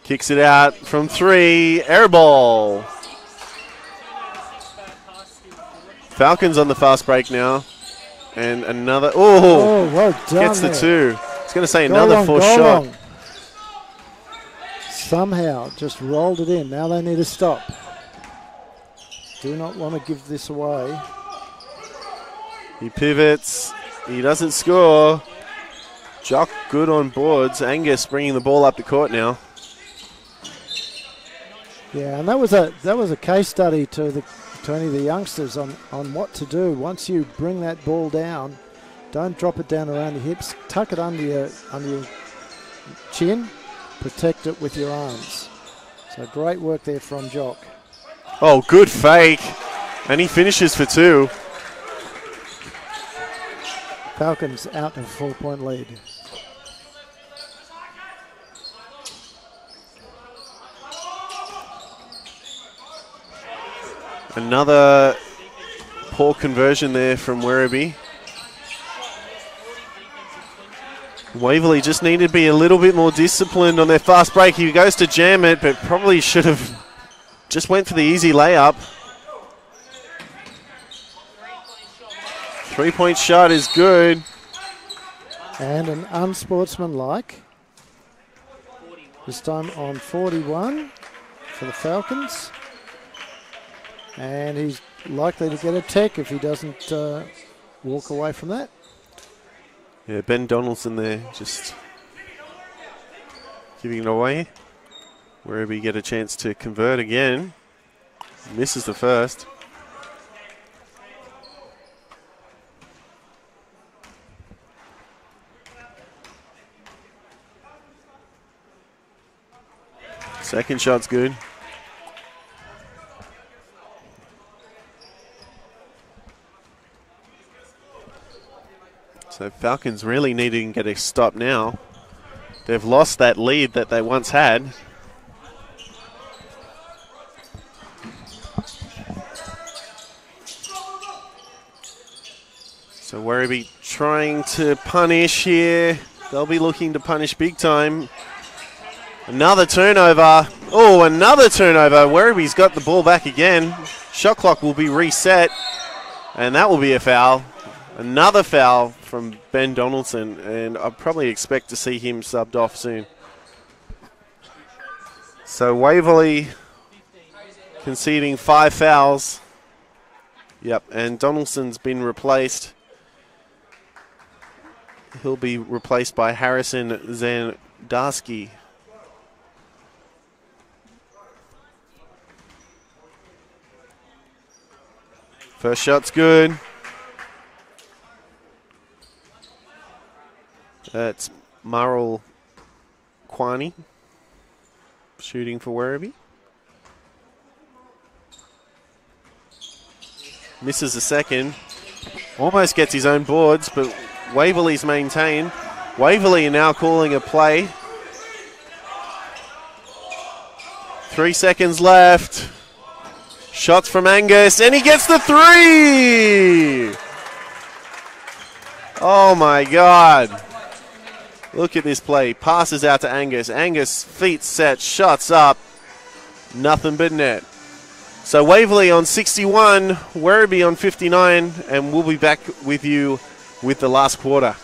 Kicks it out from 3, air ball. Falcons on the fast break now. And another, well done, gets the there. 2. I was going to say another forced shot. Long. Somehow just rolled it in. Now they need to stop. Do not want to give this away. He pivots. He doesn't score. Jock good on boards. Angus bringing the ball up the court now. Yeah, and that was a case study to any of the youngsters on what to do. Once you bring that ball down, don't drop it down around your hips. Tuck it under your chin. Protect it with your arms. So great work there from Jock. Oh, good fake. And he finishes for 2. Falcons out in a 4-point lead. Another poor conversion there from Werribee. Waverley just needed to be a little bit more disciplined on their fast break. He goes to jam it, but probably should have just went for the easy layup. 3-point shot is good. And an unsportsmanlike. This time on 41 for the Falcons. And he's likely to get a tech if he doesn't walk away from that. Yeah, Ben Donaldson there just giving it away. Wherever you get a chance to convert again. Misses the first. Second shot's good. So Falcons really needing to get a stop now. They've lost that lead that they once had. So Werribee trying to punish here. They'll be looking to punish big time. Another turnover. Oh, another turnover. Werribee's got the ball back again. Shot clock will be reset. And that will be a foul. Another foul from Ben Donaldson. And I probably expect to see him subbed off soon. So Waverley conceding 5 fouls. Yep, and Donaldson's been replaced. He'll be replaced by Harrison Zandarski. First shot's good. That's Marl Kwani shooting for Werribee. Misses the second. Almost gets his own boards, but Waverley's maintained. Waverley now calling a play. 3 seconds left. Shots from Angus, and he gets the 3! Oh my God. Look at this play. Passes out to Angus. Angus, feet set, shots up. Nothing but net. So Waverley on 61, Werribee on 59, and we'll be back with you with the last quarter.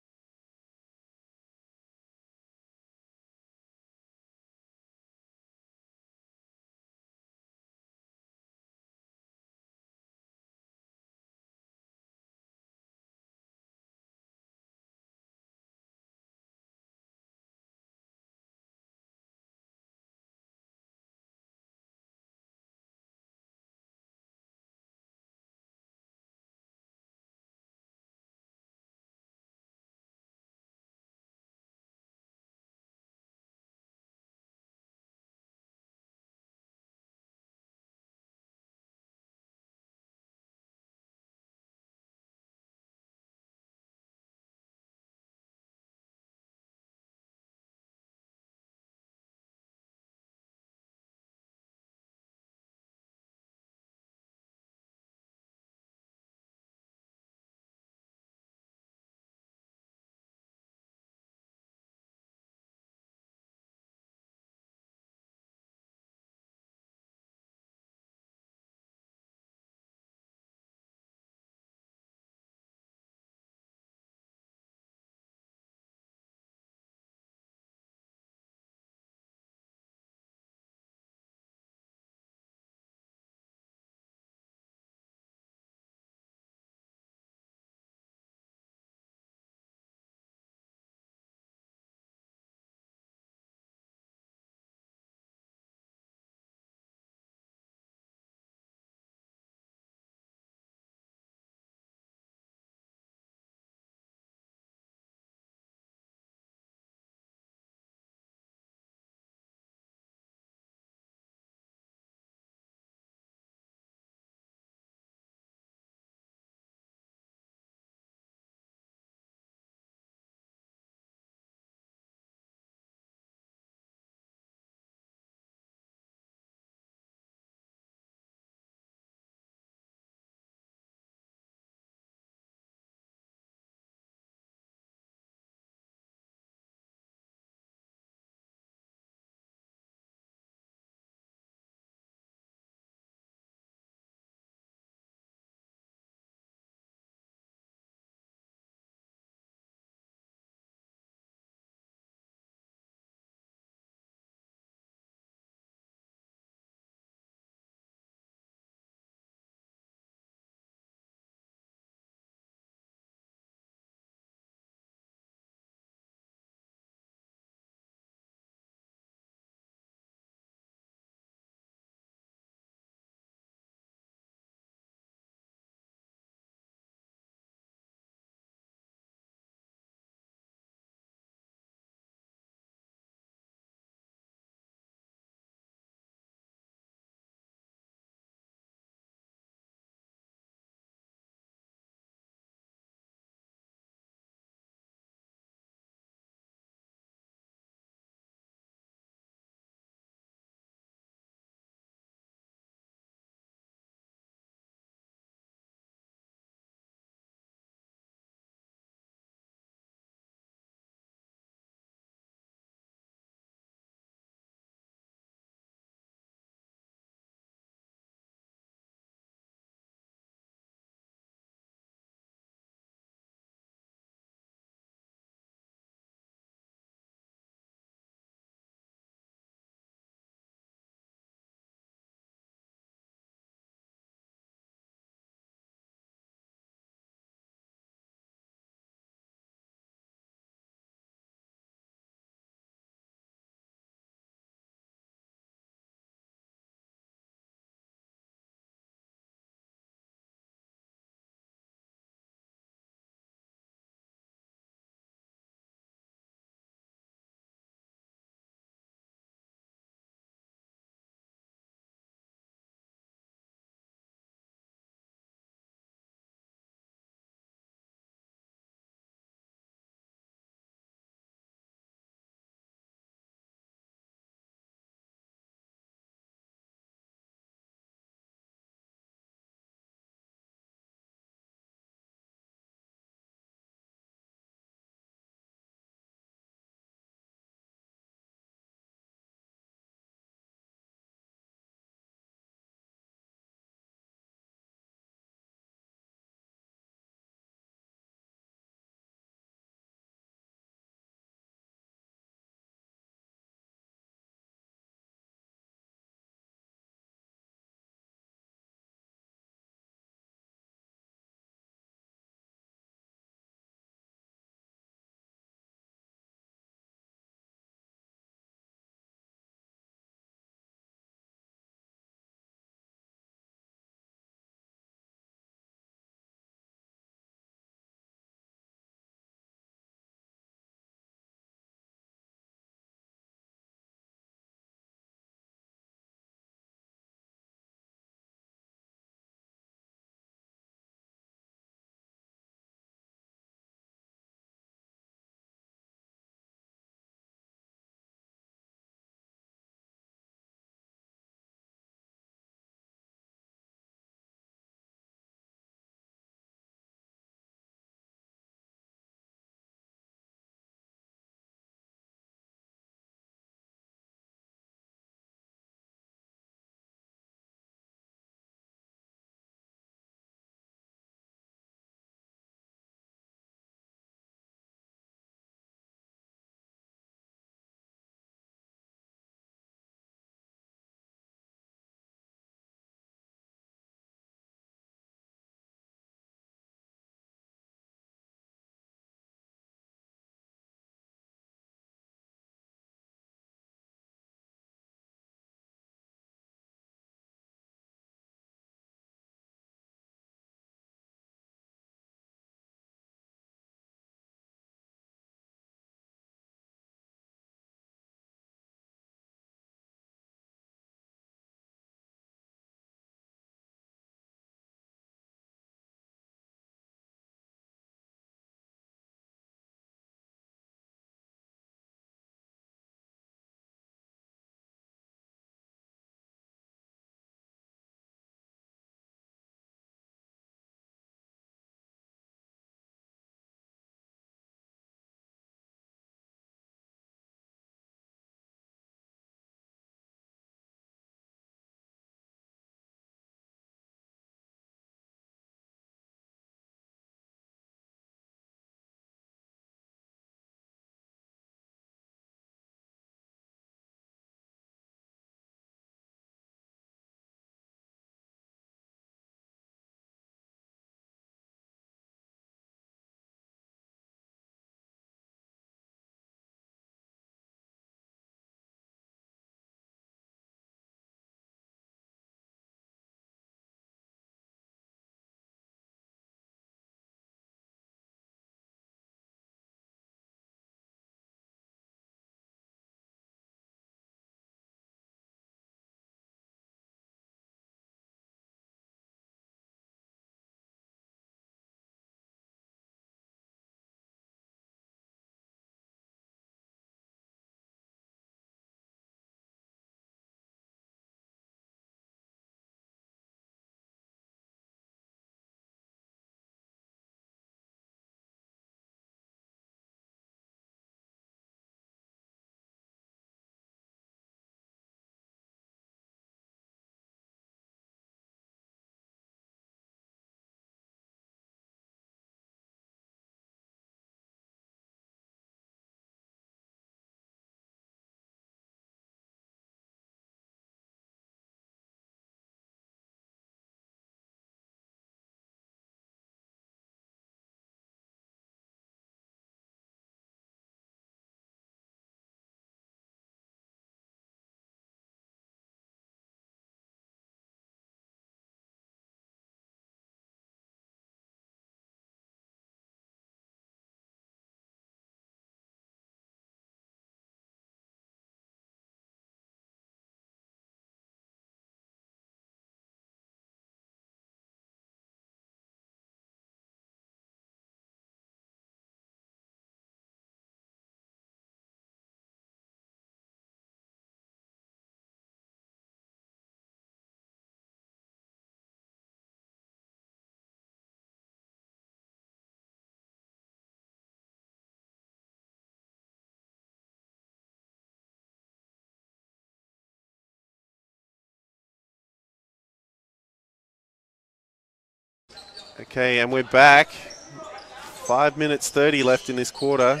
Okay, and we're back. 5 minutes 30 left in this quarter.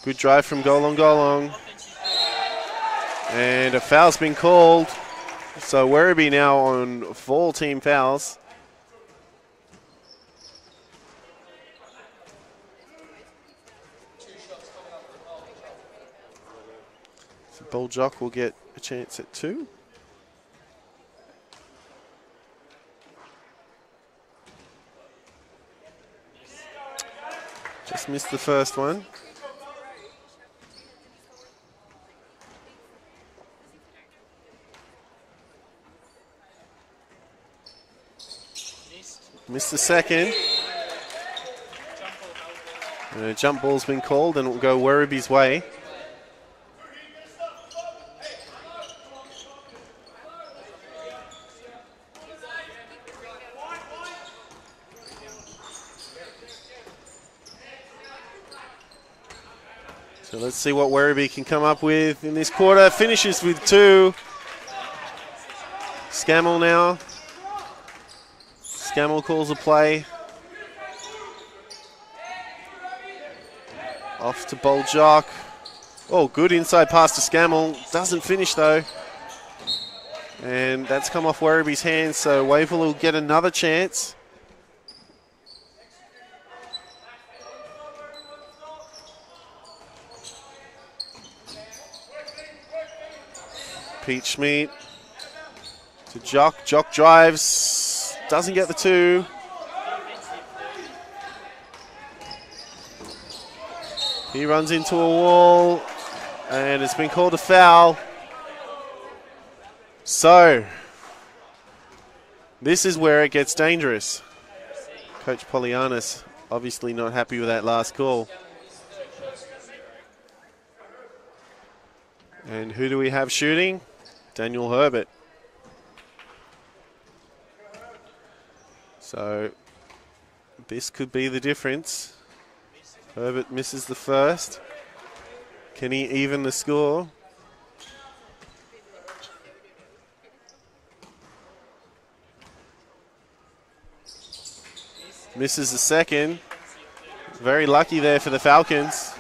Good drive from Golong. And a foul's been called. So Werribee now on 4 team fouls. So Boljock will get a chance at 2. Just missed the first one. Missed the second. And a jump ball's been called and it will go Werribee's way. So let's see what Werribee can come up with in this quarter. Finishes with 2. Scammell now. Scammell calls a play. Off to Boljock. Oh, good inside pass to Scammell. Doesn't finish though. And that's come off Werribee's hands, so Waverley will get another chance. Pete Schmidt to Jock. Jock drives. Doesn't get the 2. He runs into a wall, and it's been called a foul. So, this is where it gets dangerous. Coach Polianis obviously not happy with that last call. And who do we have shooting? Daniel Herbert. So, this could be the difference. Herbert misses the first. Can he even the score? Misses the second. Very lucky there for the Falcons.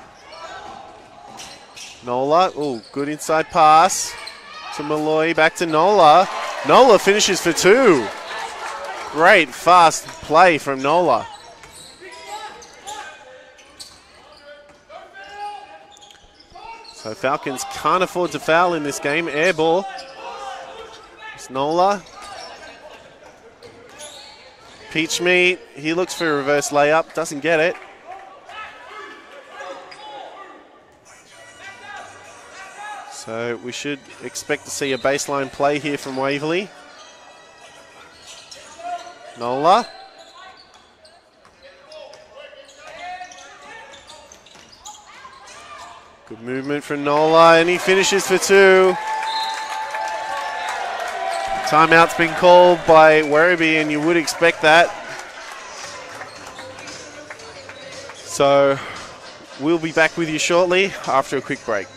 Nola, oh, good inside pass to Malloy, back to Nola. Nola finishes for 2. Great fast play from Nola. So Falcons can't afford to foul in this game. Air ball. It's Nola. Peach Meat, he looks for a reverse layup, doesn't get it. So we should expect to see a baseline play here from Waverley. Nola. Good movement from Nola, and he finishes for 2. Timeout's been called by Werribee, and you would expect that. So we'll be back with you shortly after a quick break.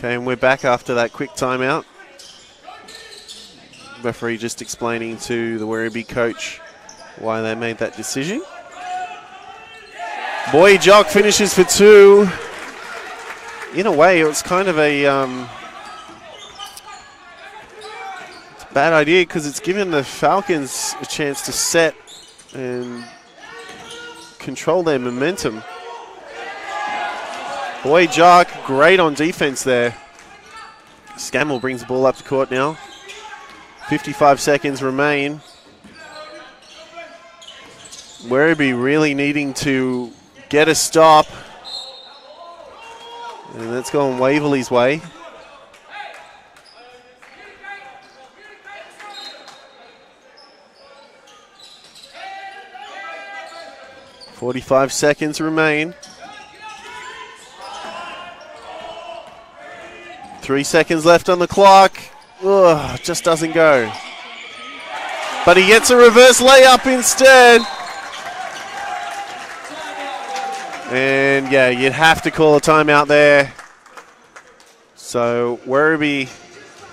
Okay, and we're back after that quick timeout. Referee just explaining to the Werribee coach why they made that decision. Boy Jock finishes for 2. In a way, it was kind of a bad idea because it's given the Falcons a chance to set and control their momentum. Boy Jock, great on defense there. Scammell brings the ball up to court now. 55 seconds remain. Werribee really needing to get a stop. And that's going Waverley's way. .45 seconds remain. 3 seconds left on the clock. Ugh, just doesn't go. But he gets a reverse layup instead. And yeah, you'd have to call a timeout there. So Werribee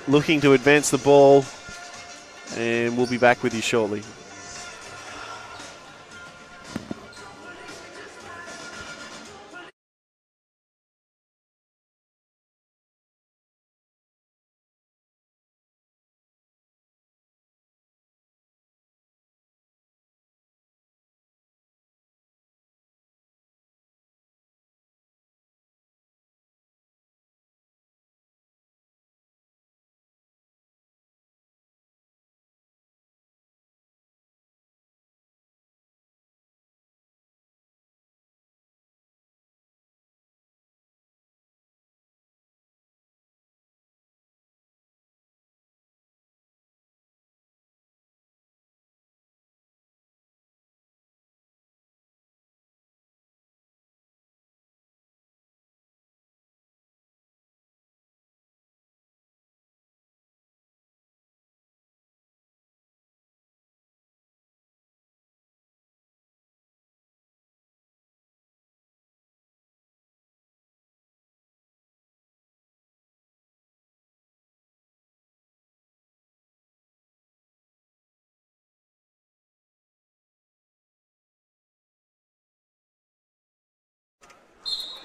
looking to advance the ball. And we'll be back with you shortly.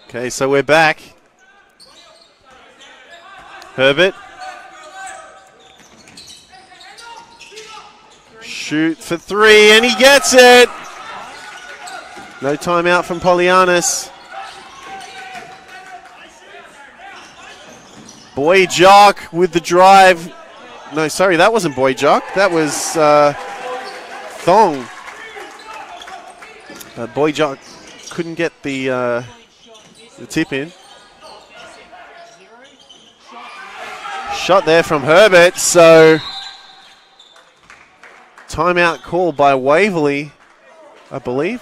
Okay, so we're back. Herbert. Shoot for 3, and he gets it. No timeout from Polyanis. Boy Jock with the drive. No, sorry, that wasn't Boy Jock. That was Thong. Boy Jock couldn't get the tip in. Shot there from Herbert, so timeout called by Waverley, I believe.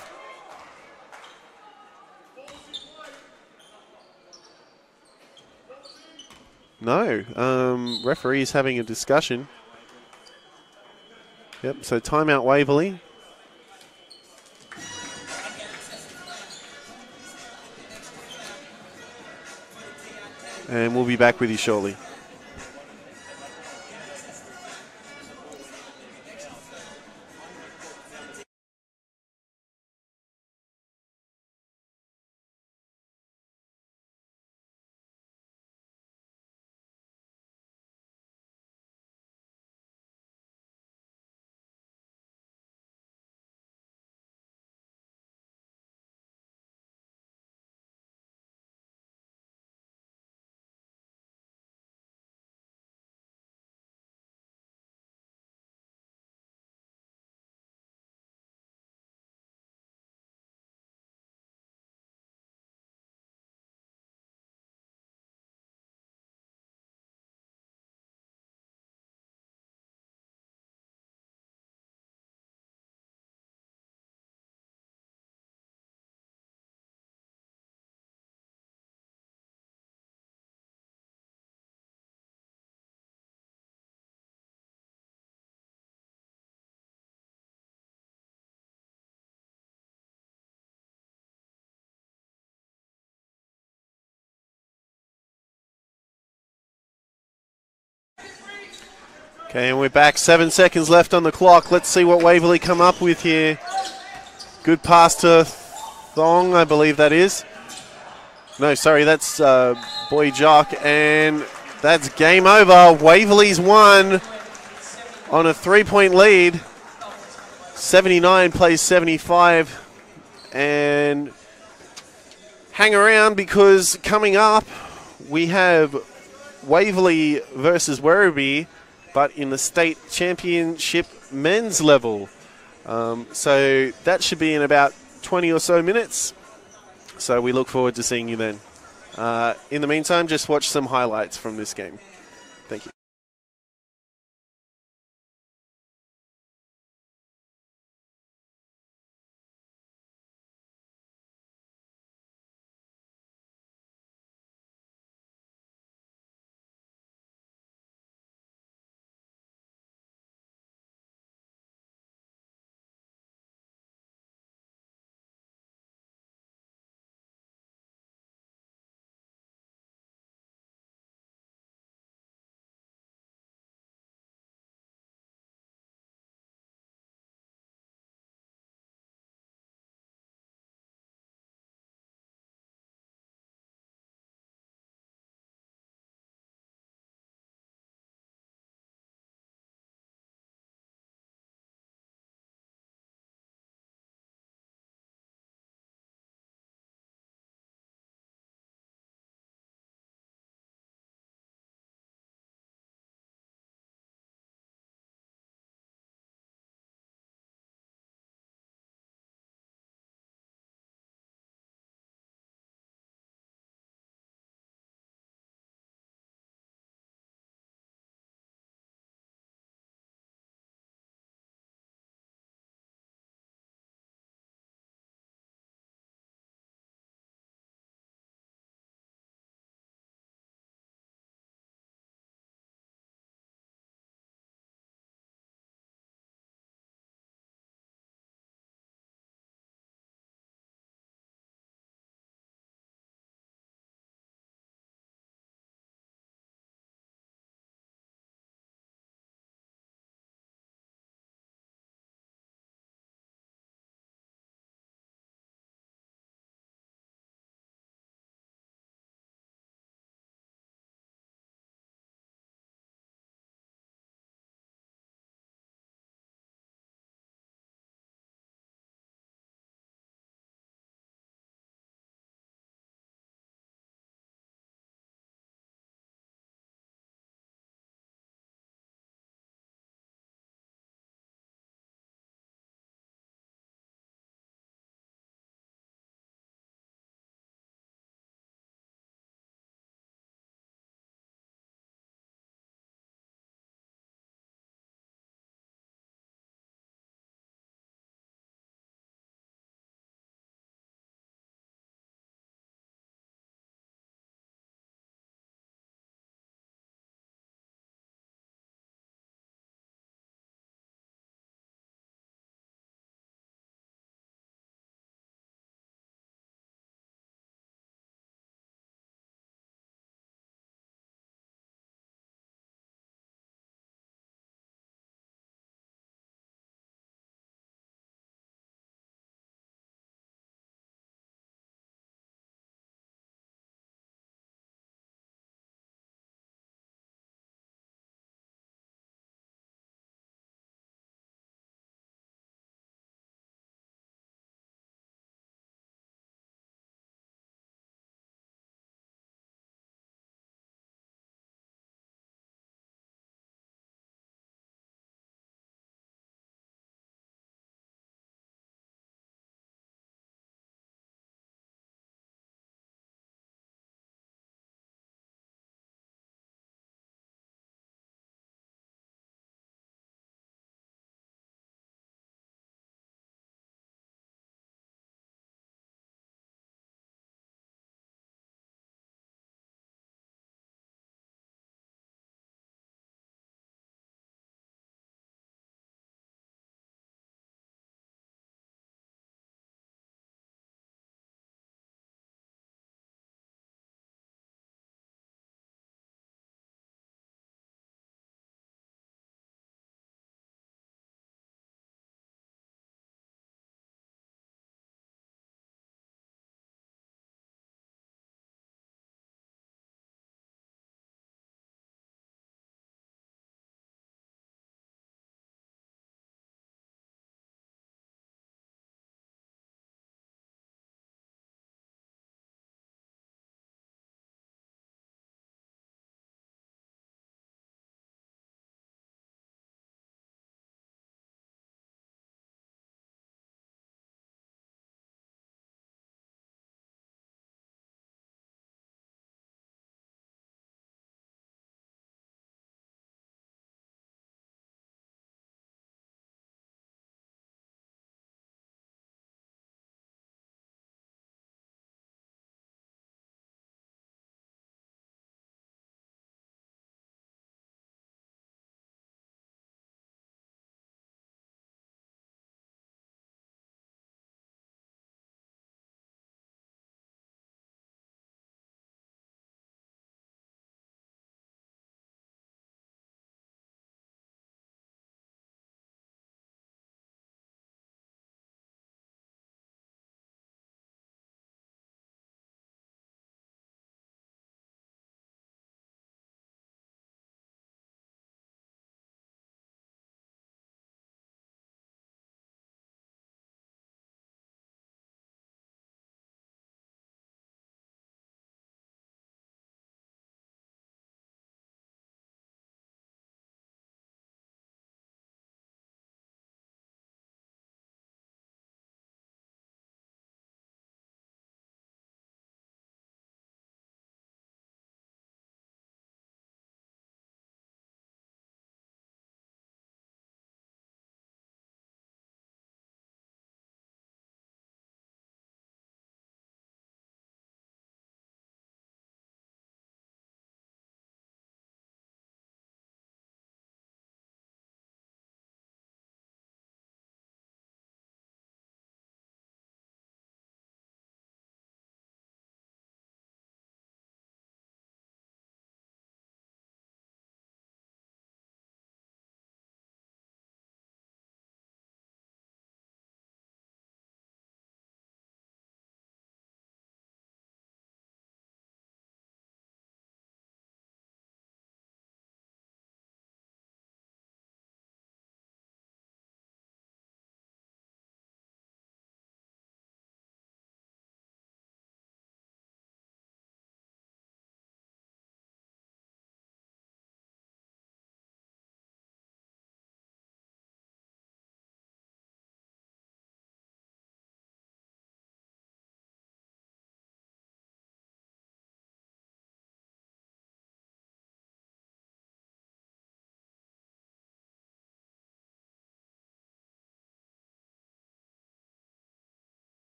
No, referee is having a discussion. Yep, so timeout Waverley. And we'll be back with you shortly. Okay, and we're back. 7 seconds left on the clock. Let's see what Waverley come up with here. Good pass to Thong, I believe that is. No, sorry, that's Boy Jock, and that's game over. Waverley's won on a 3-point lead. 79 plays 75, and hang around because coming up we have Waverley versus Werribee, but in the state championship men's level. So that should be in about 20 or so minutes. So we look forward to seeing you then. In the meantime, just watch some highlights from this game. Thank you.